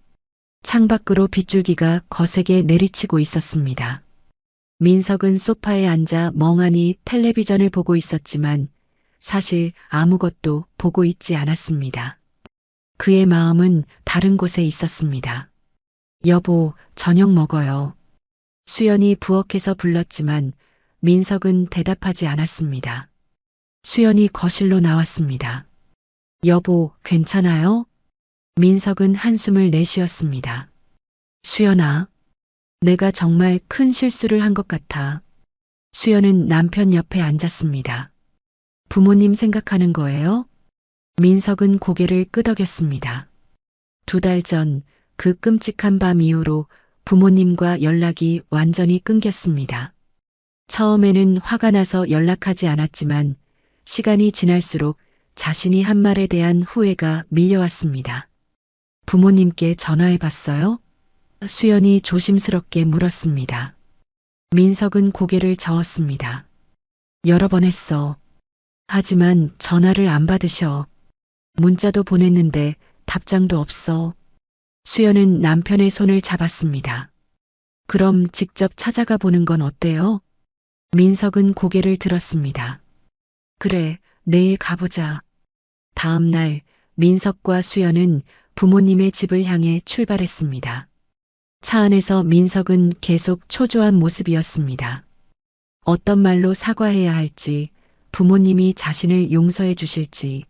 창밖으로 빗줄기가 거세게 내리치고 있었습니다. 민석은 소파에 앉아 멍하니 텔레비전을 보고 있었지만 사실 아무것도 보고 있지 않았습니다. 그의 마음은 다른 곳에 있었습니다. 여보, 저녁 먹어요. 수연이 부엌에서 불렀지만 민석은 대답하지 않았습니다. 수연이 거실로 나왔습니다. 여보, 괜찮아요? 민석은 한숨을 내쉬었습니다. 수연아, 내가 정말 큰 실수를 한 것 같아. 수연은 남편 옆에 앉았습니다. 부모님 생각하는 거예요? 민석은 고개를 끄덕였습니다. 2달 전 그 끔찍한 밤 이후로 부모님과 연락이 완전히 끊겼습니다. 처음에는 화가 나서 연락하지 않았지만 시간이 지날수록 자신이 한 말에 대한 후회가 밀려왔습니다. 부모님께 전화해 봤어요? 수연이 조심스럽게 물었습니다. 민석은 고개를 저었습니다. 여러 번 했어. 하지만 전화를 안 받으셔. 문자도 보냈는데 답장도 없어. 수연은 남편의 손을 잡았습니다. 그럼 직접 찾아가 보는 건 어때요? 민석은 고개를 들었습니다. 그래, 내일 가보자. 다음 날 민석과 수연은 부모님의 집을 향해 출발했습니다. 차 안에서 민석은 계속 초조한 모습이었습니다. 어떤 말로 사과해야 할지, 부모님이 자신을 용서해 주실지,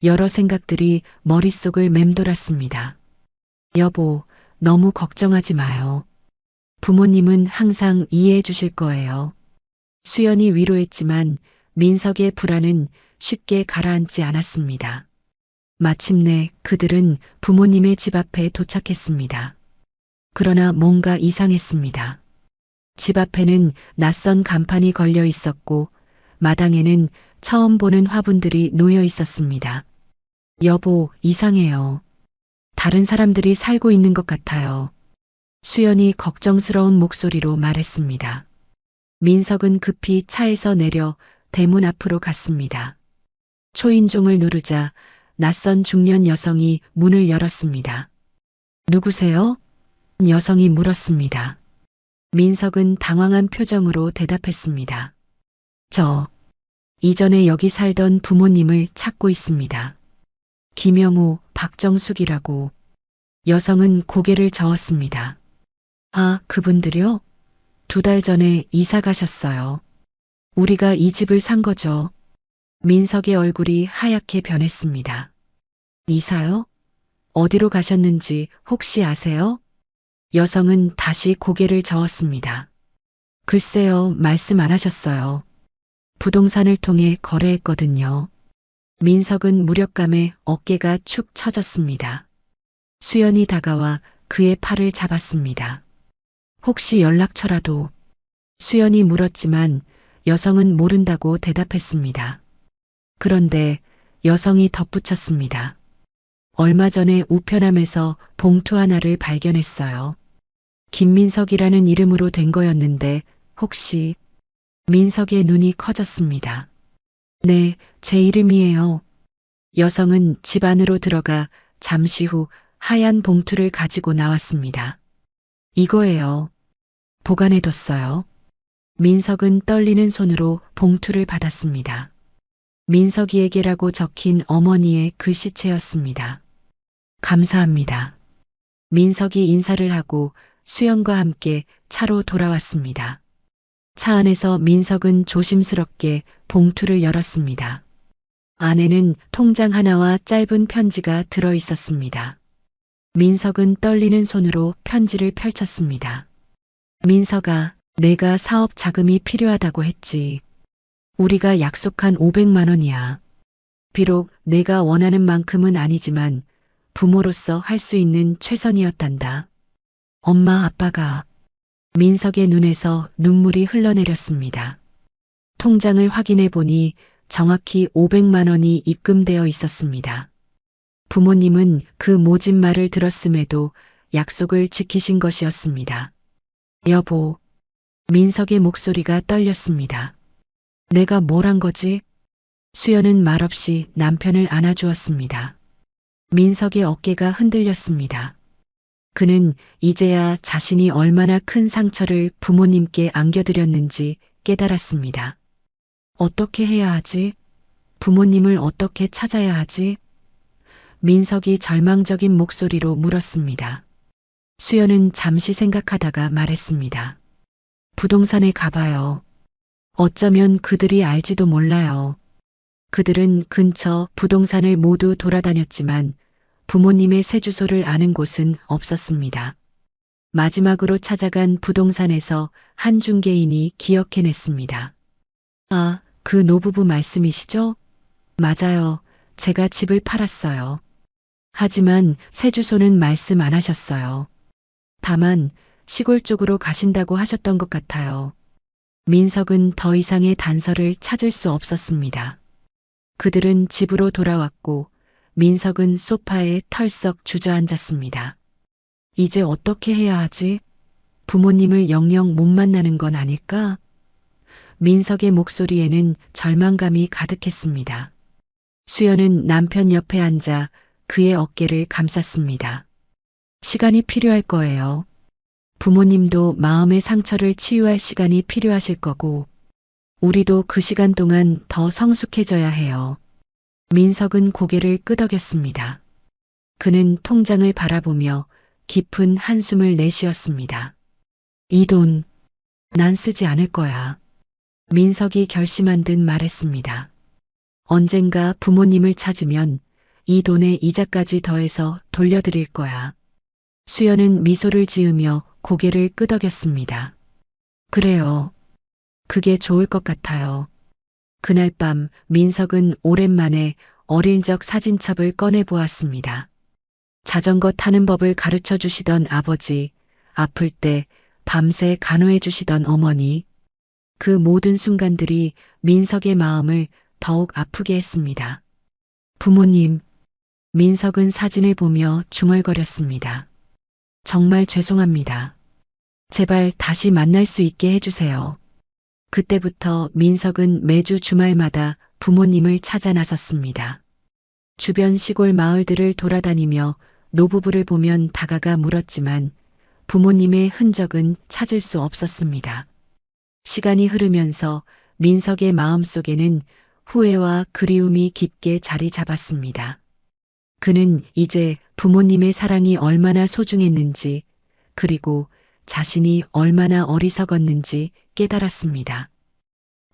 여러 생각들이 머릿속을 맴돌았습니다. 여보, 너무 걱정하지 마요. 부모님은 항상 이해해 주실 거예요. 수연이 위로했지만 민석의 불안은 쉽게 가라앉지 않았습니다. 마침내 그들은 부모님의 집 앞에 도착했습니다. 그러나 뭔가 이상했습니다. 집 앞에는 낯선 간판이 걸려 있었고 마당에는 처음 보는 화분들이 놓여 있었습니다. 여보, 이상해요. 다른 사람들이 살고 있는 것 같아요. 수연이 걱정스러운 목소리로 말했습니다. 민석은 급히 차에서 내려 대문 앞으로 갔습니다. 초인종을 누르자 낯선 중년 여성이 문을 열었습니다. 누구세요? 여성이 물었습니다. 민석은 당황한 표정으로 대답했습니다. 저, 이전에 여기 살던 부모님을 찾고 있습니다. 김영호, 박정숙이라고. 여성은 고개를 저었습니다. 아, 그분들요? 2달 전에 이사 가셨어요. 우리가 이 집을 산 거죠. 민석의 얼굴이 하얗게 변했습니다. 이사요? 어디로 가셨는지 혹시 아세요? 여성은 다시 고개를 저었습니다. 글쎄요, 말씀 안 하셨어요. 부동산을 통해 거래했거든요. 민석은 무력감에 어깨가 축 처졌습니다. 수연이 다가와 그의 팔을 잡았습니다. 혹시 연락처라도? 수연이 물었지만 여성은 모른다고 대답했습니다. 그런데 여성이 덧붙였습니다. 얼마 전에 우편함에서 봉투 하나를 발견했어요. 김민석이라는 이름으로 된 거였는데 혹시... 민석의 눈이 커졌습니다. 네, 제 이름이에요. 여성은 집 안으로 들어가 잠시 후 하얀 봉투를 가지고 나왔습니다. 이거예요. 보관해뒀어요. 민석은 떨리는 손으로 봉투를 받았습니다. 민석이에게라고 적힌 어머니의 글씨체였습니다. 감사합니다. 민석이 인사를 하고 수연과 함께 차로 돌아왔습니다. 차 안에서 민석은 조심스럽게 봉투를 열었습니다. 안에는 통장 하나와 짧은 편지가 들어 있었습니다. 민석은 떨리는 손으로 편지를 펼쳤습니다. 민석아, 내가 사업 자금이 필요하다고 했지. 우리가 약속한 500만 원이야. 비록 내가 원하는 만큼은 아니지만 부모로서 할 수 있는 최선이었단다. 엄마, 아빠가... 민석의 눈에서 눈물이 흘러내렸습니다. 통장을 확인해 보니 정확히 500만 원이 입금되어 있었습니다. 부모님은 그 모진 말을 들었음에도 약속을 지키신 것이었습니다. 여보, 민석의 목소리가 떨렸습니다. 내가 뭘 한 거지? 수연은 말없이 남편을 안아주었습니다. 민석의 어깨가 흔들렸습니다. 그는 이제야 자신이 얼마나 큰 상처를 부모님께 안겨드렸는지 깨달았습니다. 어떻게 해야 하지? 부모님을 어떻게 찾아야 하지? 민석이 절망적인 목소리로 물었습니다. 수연은 잠시 생각하다가 말했습니다. 부동산에 가봐요. 어쩌면 그들이 알지도 몰라요. 그들은 근처 부동산을 모두 돌아다녔지만 부모님의 새 주소를 아는 곳은 없었습니다. 마지막으로 찾아간 부동산에서 한 중개인이 기억해냈습니다. 아, 그 노부부 말씀이시죠? 맞아요. 제가 집을 팔았어요. 하지만 새 주소는 말씀 안 하셨어요. 다만 시골 쪽으로 가신다고 하셨던 것 같아요. 민석은 더 이상의 단서를 찾을 수 없었습니다. 그들은 집으로 돌아왔고 민석은 소파에 털썩 주저앉았습니다. 이제 어떻게 해야 하지? 부모님을 영영 못 만나는 건 아닐까? 민석의 목소리에는 절망감이 가득했습니다. 수연은 남편 옆에 앉아 그의 어깨를 감쌌습니다. 시간이 필요할 거예요. 부모님도 마음의 상처를 치유할 시간이 필요하실 거고, 우리도 그 시간 동안 더 성숙해져야 해요. 민석은 고개를 끄덕였습니다. 그는 통장을 바라보며 깊은 한숨을 내쉬었습니다. 이 돈, 난 쓰지 않을 거야. 민석이 결심한 듯 말했습니다. 언젠가 부모님을 찾으면 이 돈에 이자까지 더해서 돌려드릴 거야. 수연은 미소를 지으며 고개를 끄덕였습니다. 그래요. 그게 좋을 것 같아요. 그날 밤 민석은 오랜만에 어릴 적 사진첩을 꺼내 보았습니다. 자전거 타는 법을 가르쳐 주시던 아버지, 아플 때 밤새 간호해 주시던 어머니, 그 모든 순간들이 민석의 마음을 더욱 아프게 했습니다. 부모님, 민석은 사진을 보며 중얼거렸습니다. 정말 죄송합니다. 제발 다시 만날 수 있게 해주세요. 그때부터 민석은 매주 주말마다 부모님을 찾아 나섰습니다. 주변 시골 마을들을 돌아다니며 노부부를 보면 다가가 물었지만 부모님의 흔적은 찾을 수 없었습니다. 시간이 흐르면서 민석의 마음속에는 후회와 그리움이 깊게 자리 잡았습니다. 그는 이제 부모님의 사랑이 얼마나 소중했는지, 그리고 자신이 얼마나 어리석었는지 깨달았습니다.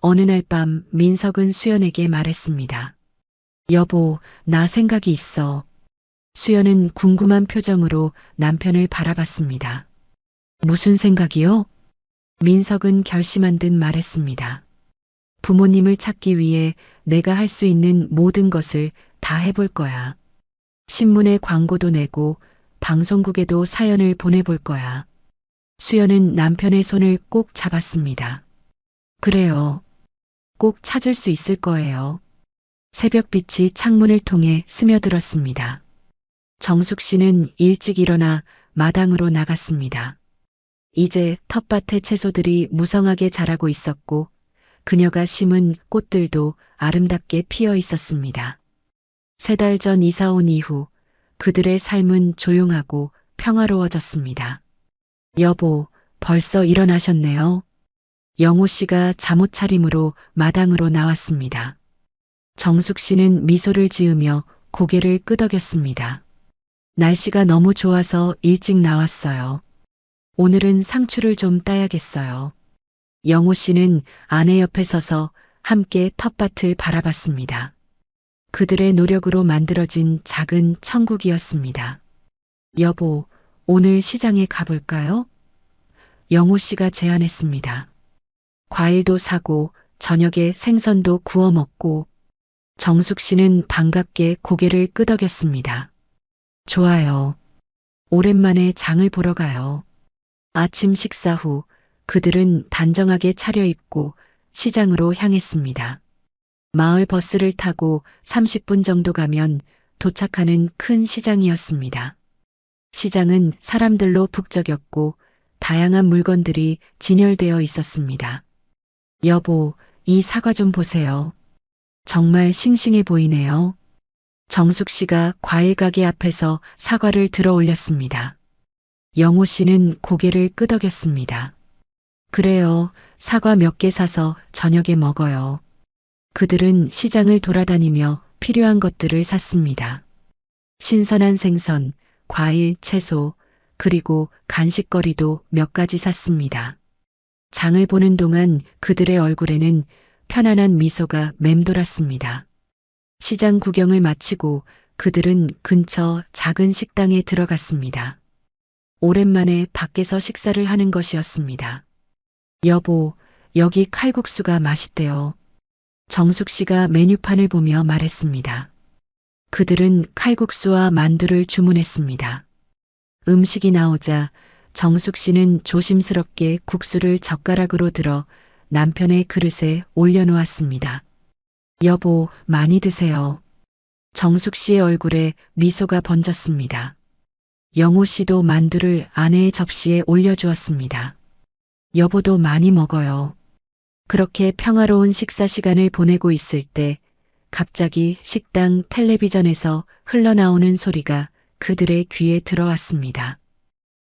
어느 날 밤 민석은 수연에게 말했습니다. 여보, 나 생각이 있어. 수연은 궁금한 표정으로 남편을 바라봤습니다. 무슨 생각이요? 민석은 결심한 듯 말했습니다. 부모님을 찾기 위해 내가 할 수 있는 모든 것을 다 해볼 거야. 신문에 광고도 내고 방송국에도 사연을 보내볼 거야. 수연은 남편의 손을 꼭 잡았습니다. 그래요. 꼭 찾을 수 있을 거예요. 새벽빛이 창문을 통해 스며들었습니다. 정숙 씨는 일찍 일어나 마당으로 나갔습니다. 이제 텃밭의 채소들이 무성하게 자라고 있었고 그녀가 심은 꽃들도 아름답게 피어 있었습니다. 3달 전 이사 온 이후 그들의 삶은 조용하고 평화로워졌습니다. 여보, 벌써 일어나셨네요. 영호 씨가 잠옷 차림으로 마당으로 나왔습니다. 정숙 씨는 미소를 지으며 고개를 끄덕였습니다. 날씨가 너무 좋아서 일찍 나왔어요. 오늘은 상추를 좀 따야겠어요. 영호 씨는 아내 옆에 서서 함께 텃밭을 바라봤습니다. 그들의 노력으로 만들어진 작은 천국이었습니다. 여보, 오늘 시장에 가볼까요? 영호 씨가 제안했습니다. 과일도 사고 저녁에 생선도 구워 먹고 정숙 씨는 반갑게 고개를 끄덕였습니다. 좋아요. 오랜만에 장을 보러 가요. 아침 식사 후 그들은 단정하게 차려입고 시장으로 향했습니다. 마을 버스를 타고 30분 정도 가면 도착하는 큰 시장이었습니다. 시장은 사람들로 북적였고 다양한 물건들이 진열되어 있었습니다. 여보, 이 사과 좀 보세요. 정말 싱싱해 보이네요. 정숙 씨가 과일 가게 앞에서 사과를 들어 올렸습니다. 영호 씨는 고개를 끄덕였습니다. 그래요. 사과 몇 개 사서 저녁에 먹어요. 그들은 시장을 돌아다니며 필요한 것들을 샀습니다. 신선한 생선, 과일, 채소, 그리고 간식거리도 몇 가지 샀습니다. 장을 보는 동안 그들의 얼굴에는 편안한 미소가 맴돌았습니다. 시장 구경을 마치고 그들은 근처 작은 식당에 들어갔습니다. 오랜만에 밖에서 식사를 하는 것이었습니다. 여보, 여기 칼국수가 맛있대요. 정숙 씨가 메뉴판을 보며 말했습니다. 그들은 칼국수와 만두를 주문했습니다. 음식이 나오자 정숙 씨는 조심스럽게 국수를 젓가락으로 들어 남편의 그릇에 올려놓았습니다. 여보, 많이 드세요. 정숙 씨의 얼굴에 미소가 번졌습니다. 영호 씨도 만두를 아내의 접시에 올려주었습니다. 여보도 많이 먹어요. 그렇게 평화로운 식사 시간을 보내고 있을 때 갑자기 식당 텔레비전에서 흘러나오는 소리가 그들의 귀에 들어왔습니다.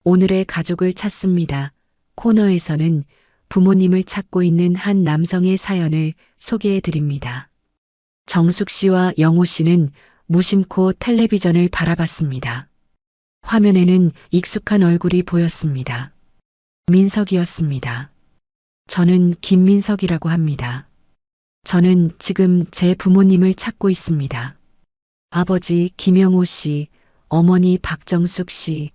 오늘의 가족을 찾습니다. 코너에서는 부모님을 찾고 있는 한 남성의 사연을 소개해 드립니다. 정숙 씨와 영호 씨는 무심코 텔레비전을 바라봤습니다. 화면에는 익숙한 얼굴이 보였습니다. 민석이었습니다. 저는 김민석이라고 합니다. 저는 지금 제 부모님을 찾고 있습니다. 아버지 김영호 씨, 어머니 박정숙 씨.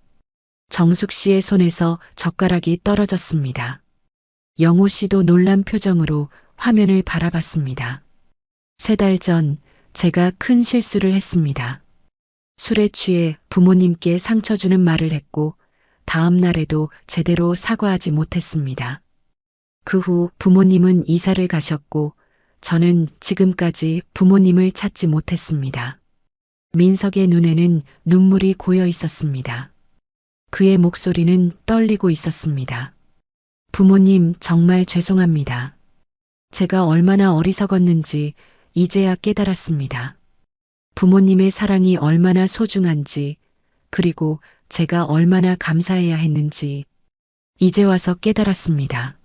정숙 씨의 손에서 젓가락이 떨어졌습니다. 영호 씨도 놀란 표정으로 화면을 바라봤습니다. 3달 전 제가 큰 실수를 했습니다. 술에 취해 부모님께 상처 주는 말을 했고 다음 날에도 제대로 사과하지 못했습니다. 그 후 부모님은 이사를 가셨고 저는 지금까지 부모님을 찾지 못했습니다. 민석의 눈에는 눈물이 고여 있었습니다. 그의 목소리는 떨리고 있었습니다. 부모님 정말 죄송합니다. 제가 얼마나 어리석었는지 이제야 깨달았습니다. 부모님의 사랑이 얼마나 소중한지, 그리고 제가 얼마나 감사해야 했는지 이제 와서 깨달았습니다.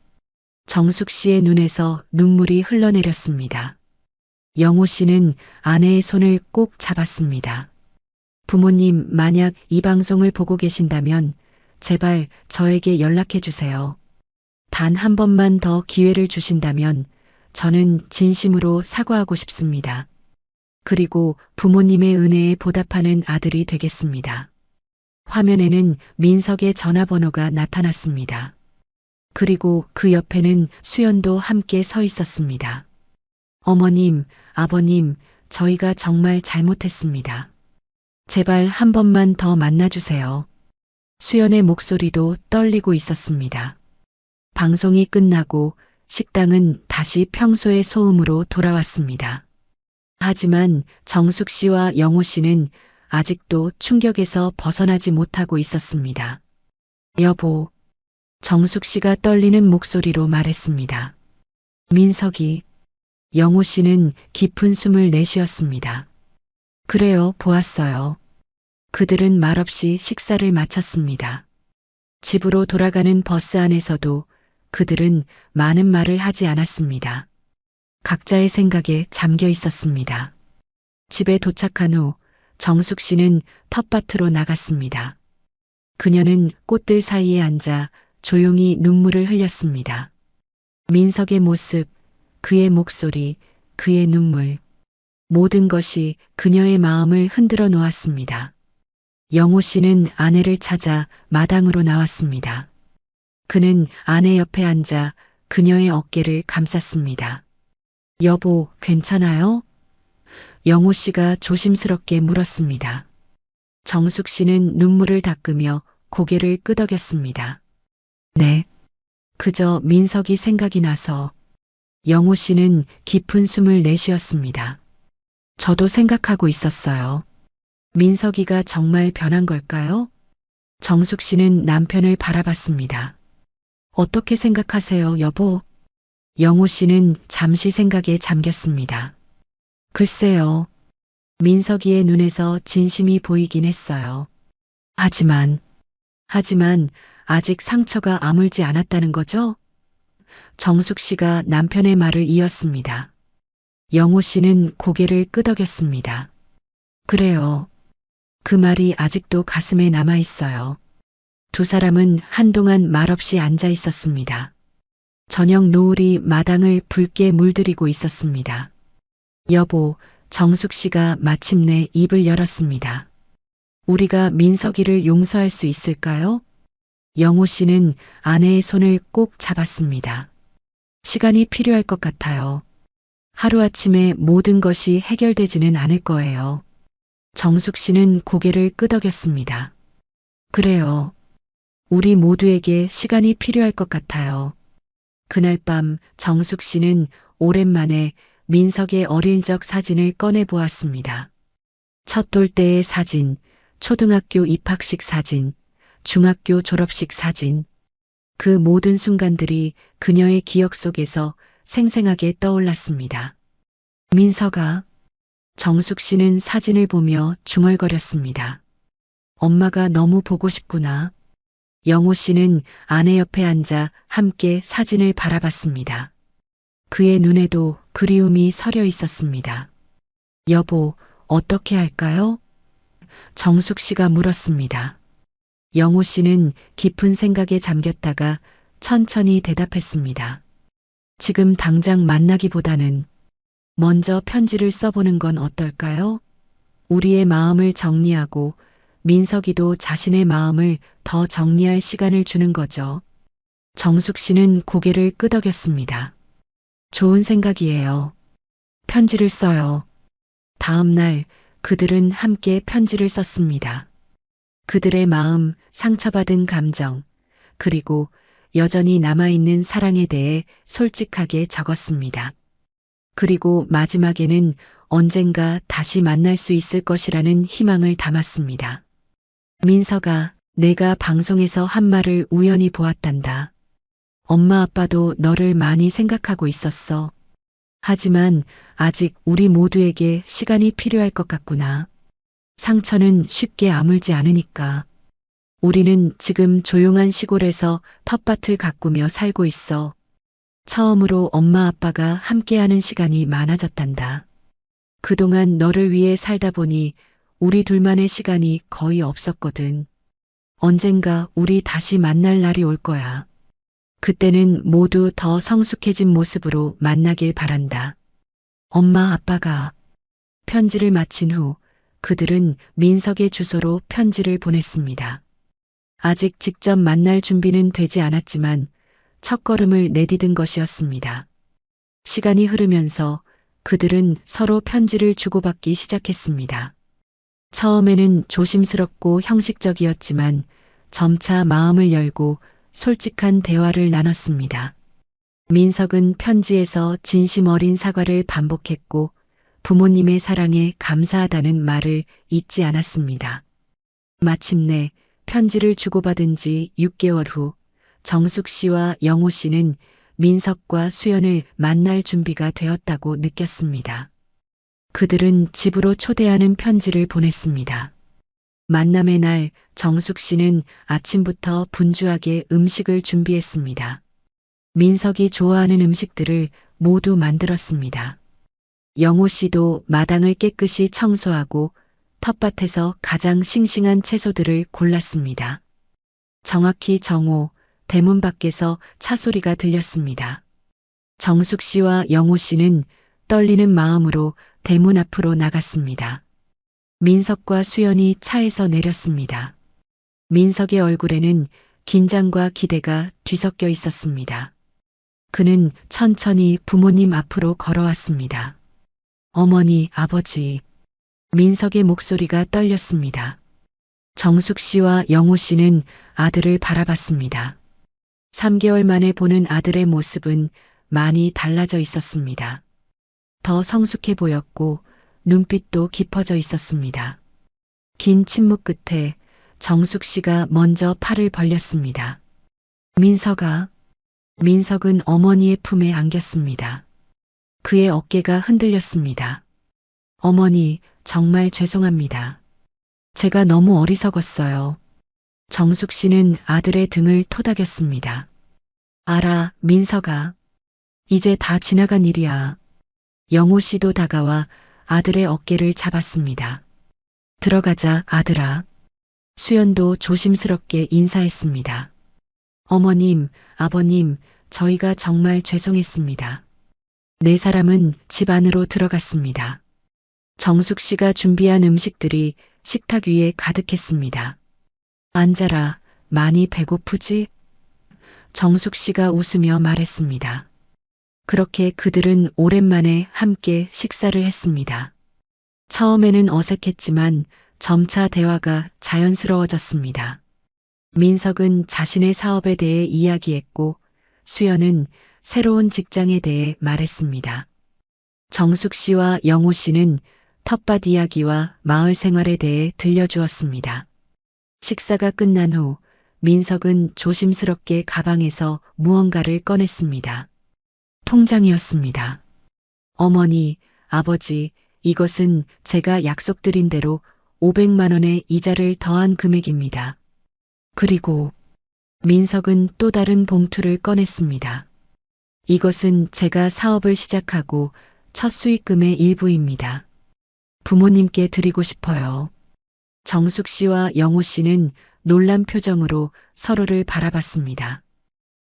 정숙 씨의 눈에서 눈물이 흘러내렸습니다. 영호 씨는 아내의 손을 꼭 잡았습니다. 부모님, 만약 이 방송을 보고 계신다면 제발 저에게 연락해 주세요. 단 한 번만 더 기회를 주신다면 저는 진심으로 사과하고 싶습니다. 그리고 부모님의 은혜에 보답하는 아들이 되겠습니다. 화면에는 민석의 전화번호가 나타났습니다. 그리고 그 옆에는 수연도 함께 서 있었습니다. 어머님, 아버님, 저희가 정말 잘못했습니다. 제발 한 번만 더 만나주세요. 수연의 목소리도 떨리고 있었습니다. 방송이 끝나고 식당은 다시 평소의 소음으로 돌아왔습니다. 하지만 정숙 씨와 영호 씨는 아직도 충격에서 벗어나지 못하고 있었습니다. 여보, 정숙 씨가 떨리는 목소리로 말했습니다. 민석이. 영호 씨는 깊은 숨을 내쉬었습니다. 그래요, 보았어요. 그들은 말없이 식사를 마쳤습니다. 집으로 돌아가는 버스 안에서도 그들은 많은 말을 하지 않았습니다. 각자의 생각에 잠겨 있었습니다. 집에 도착한 후 정숙 씨는 텃밭으로 나갔습니다. 그녀는 꽃들 사이에 앉아 조용히 눈물을 흘렸습니다. 민석의 모습, 그의 목소리, 그의 눈물, 모든 것이 그녀의 마음을 흔들어 놓았습니다. 영호 씨는 아내를 찾아 마당으로 나왔습니다. 그는 아내 옆에 앉아 그녀의 어깨를 감쌌습니다. 여보, 괜찮아요? 영호 씨가 조심스럽게 물었습니다. 정숙 씨는 눈물을 닦으며 고개를 끄덕였습니다. 네. 그저 민석이 생각이 나서. 영호 씨는 깊은 숨을 내쉬었습니다. 저도 생각하고 있었어요. 민석이가 정말 변한 걸까요? 정숙 씨는 남편을 바라봤습니다. 어떻게 생각하세요, 여보? 영호 씨는 잠시 생각에 잠겼습니다. 글쎄요. 민석이의 눈에서 진심이 보이긴 했어요. 하지만 아직 상처가 아물지 않았다는 거죠? 정숙 씨가 남편의 말을 이었습니다. 영호 씨는 고개를 끄덕였습니다. 그래요. 그 말이 아직도 가슴에 남아 있어요. 두 사람은 한동안 말없이 앉아 있었습니다. 저녁 노을이 마당을 붉게 물들이고 있었습니다. 여보, 정숙 씨가 마침내 입을 열었습니다. 우리가 민석이를 용서할 수 있을까요? 영호 씨는 아내의 손을 꼭 잡았습니다. 시간이 필요할 것 같아요. 하루아침에 모든 것이 해결되지는 않을 거예요. 정숙 씨는 고개를 끄덕였습니다. 그래요. 우리 모두에게 시간이 필요할 것 같아요. 그날 밤 정숙 씨는 오랜만에 민석의 어릴 적 사진을 꺼내 보았습니다. 첫 돌 때의 사진, 초등학교 입학식 사진, 중학교 졸업식 사진. 그 모든 순간들이 그녀의 기억 속에서 생생하게 떠올랐습니다. 민석아, 정숙 씨는 사진을 보며 중얼거렸습니다. 엄마가 너무 보고 싶구나. 영호 씨는 아내 옆에 앉아 함께 사진을 바라봤습니다. 그의 눈에도 그리움이 서려 있었습니다. 여보, 어떻게 할까요? 정숙 씨가 물었습니다. 영호 씨는 깊은 생각에 잠겼다가 천천히 대답했습니다. 지금 당장 만나기보다는 먼저 편지를 써보는 건 어떨까요? 우리의 마음을 정리하고 민석이도 자신의 마음을 더 정리할 시간을 주는 거죠. 정숙 씨는 고개를 끄덕였습니다. 좋은 생각이에요. 편지를 써요. 다음 날 그들은 함께 편지를 썼습니다. 그들의 마음, 상처받은 감정, 그리고 여전히 남아있는 사랑에 대해 솔직하게 적었습니다. 그리고 마지막에는 언젠가 다시 만날 수 있을 것이라는 희망을 담았습니다. 민석아, 내가 방송에서 한 말을 우연히 보았단다. 엄마 아빠도 너를 많이 생각하고 있었어. 하지만 아직 우리 모두에게 시간이 필요할 것 같구나. 상처는 쉽게 아물지 않으니까. 우리는 지금 조용한 시골에서 텃밭을 가꾸며 살고 있어. 처음으로 엄마 아빠가 함께하는 시간이 많아졌단다. 그동안 너를 위해 살다 보니 우리 둘만의 시간이 거의 없었거든. 언젠가 우리 다시 만날 날이 올 거야. 그때는 모두 더 성숙해진 모습으로 만나길 바란다. 엄마 아빠가 편지를 마친 후 그들은 민석의 주소로 편지를 보냈습니다. 아직 직접 만날 준비는 되지 않았지만 첫걸음을 내디딘 것이었습니다. 시간이 흐르면서 그들은 서로 편지를 주고받기 시작했습니다. 처음에는 조심스럽고 형식적이었지만 점차 마음을 열고 솔직한 대화를 나눴습니다. 민석은 편지에서 진심 어린 사과를 반복했고 부모님의 사랑에 감사하다는 말을 잊지 않았습니다. 마침내 편지를 주고받은 지 6개월 후 정숙 씨와 영호 씨는 민석과 수연을 만날 준비가 되었다고 느꼈습니다. 그들은 집으로 초대하는 편지를 보냈습니다. 만남의 날 정숙 씨는 아침부터 분주하게 음식을 준비했습니다. 민석이 좋아하는 음식들을 모두 만들었습니다. 영호 씨도 마당을 깨끗이 청소하고 텃밭에서 가장 싱싱한 채소들을 골랐습니다. 정확히 정오, 대문 밖에서 차 소리가 들렸습니다. 정숙 씨와 영호 씨는 떨리는 마음으로 대문 앞으로 나갔습니다. 민석과 수연이 차에서 내렸습니다. 민석의 얼굴에는 긴장과 기대가 뒤섞여 있었습니다. 그는 천천히 부모님 앞으로 걸어왔습니다. 어머니, 아버지. 민석의 목소리가 떨렸습니다. 정숙 씨와 영호 씨는 아들을 바라봤습니다. 3개월 만에 보는 아들의 모습은 많이 달라져 있었습니다. 더 성숙해 보였고 눈빛도 깊어져 있었습니다. 긴 침묵 끝에 정숙 씨가 먼저 팔을 벌렸습니다. 민석아, 민석은 어머니의 품에 안겼습니다. 그의 어깨가 흔들렸습니다. 어머니, 정말 죄송합니다. 제가 너무 어리석었어요. 정숙 씨는 아들의 등을 토닥였습니다. 알아, 민석아. 이제 다 지나간 일이야. 영호 씨도 다가와 아들의 어깨를 잡았습니다. 들어가자, 아들아. 수연도 조심스럽게 인사했습니다. 어머님, 아버님, 저희가 정말 죄송했습니다. 네 사람은 집 안으로 들어갔습니다. 정숙 씨가 준비한 음식들이 식탁 위에 가득했습니다. 앉아라, 많이 배고프지? 정숙 씨가 웃으며 말했습니다. 그렇게 그들은 오랜만에 함께 식사를 했습니다. 처음에는 어색했지만 점차 대화가 자연스러워졌습니다. 민석은 자신의 사업에 대해 이야기했고 수연은 새로운 직장에 대해 말했습니다. 정숙 씨와 영호 씨는 텃밭 이야기와 마을 생활에 대해 들려주었습니다. 식사가 끝난 후 민석은 조심스럽게 가방에서 무언가를 꺼냈습니다. 통장이었습니다. 어머니, 아버지, 이것은 제가 약속드린 대로 500만 원의 이자를 더한 금액입니다. 그리고 민석은 또 다른 봉투를 꺼냈습니다. 이것은 제가 사업을 시작하고 첫 수익금의 일부입니다. 부모님께 드리고 싶어요. 정숙 씨와 영호 씨는 놀란 표정으로 서로를 바라봤습니다.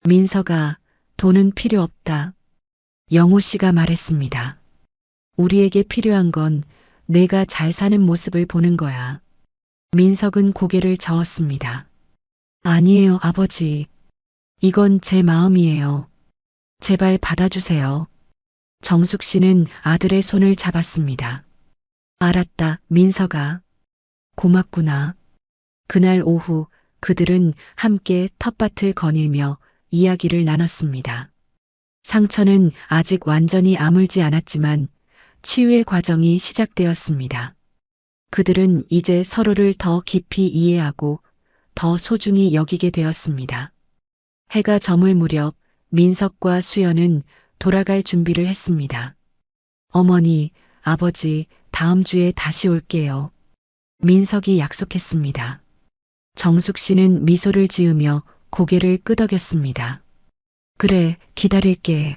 민석아, 돈은 필요 없다. 영호 씨가 말했습니다. 우리에게 필요한 건 내가 잘 사는 모습을 보는 거야. 민석은 고개를 저었습니다. 아니에요, 아버지. 이건 제 마음이에요. 제발 받아주세요. 정숙 씨는 아들의 손을 잡았습니다. 알았다, 민석아. 고맙구나. 그날 오후 그들은 함께 텃밭을 거닐며 이야기를 나눴습니다. 상처는 아직 완전히 아물지 않았지만 치유의 과정이 시작되었습니다. 그들은 이제 서로를 더 깊이 이해하고 더 소중히 여기게 되었습니다. 해가 저물 무렵 민석과 수연은 돌아갈 준비를 했습니다. 어머니, 아버지, 다음 주에 다시 올게요. 민석이 약속했습니다. 정숙 씨는 미소를 지으며 고개를 끄덕였습니다. 그래, 기다릴게.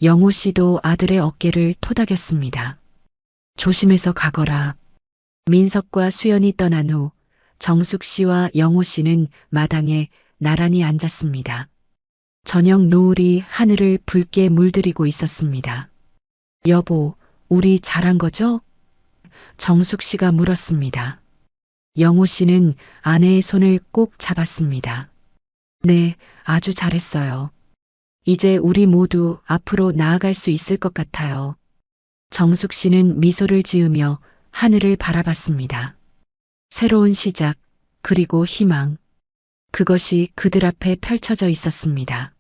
영호 씨도 아들의 어깨를 토닥였습니다. 조심해서 가거라. 민석과 수연이 떠난 후 정숙 씨와 영호 씨는 마당에 나란히 앉았습니다. 저녁 노을이 하늘을 붉게 물들이고 있었습니다. 여보, 우리 잘한 거죠? 정숙 씨가 물었습니다. 영호 씨는 아내의 손을 꼭 잡았습니다. 네, 아주 잘했어요. 이제 우리 모두 앞으로 나아갈 수 있을 것 같아요. 정숙 씨는 미소를 지으며 하늘을 바라봤습니다. 새로운 시작, 그리고 희망. 그것이 그들 앞에 펼쳐져 있었습니다.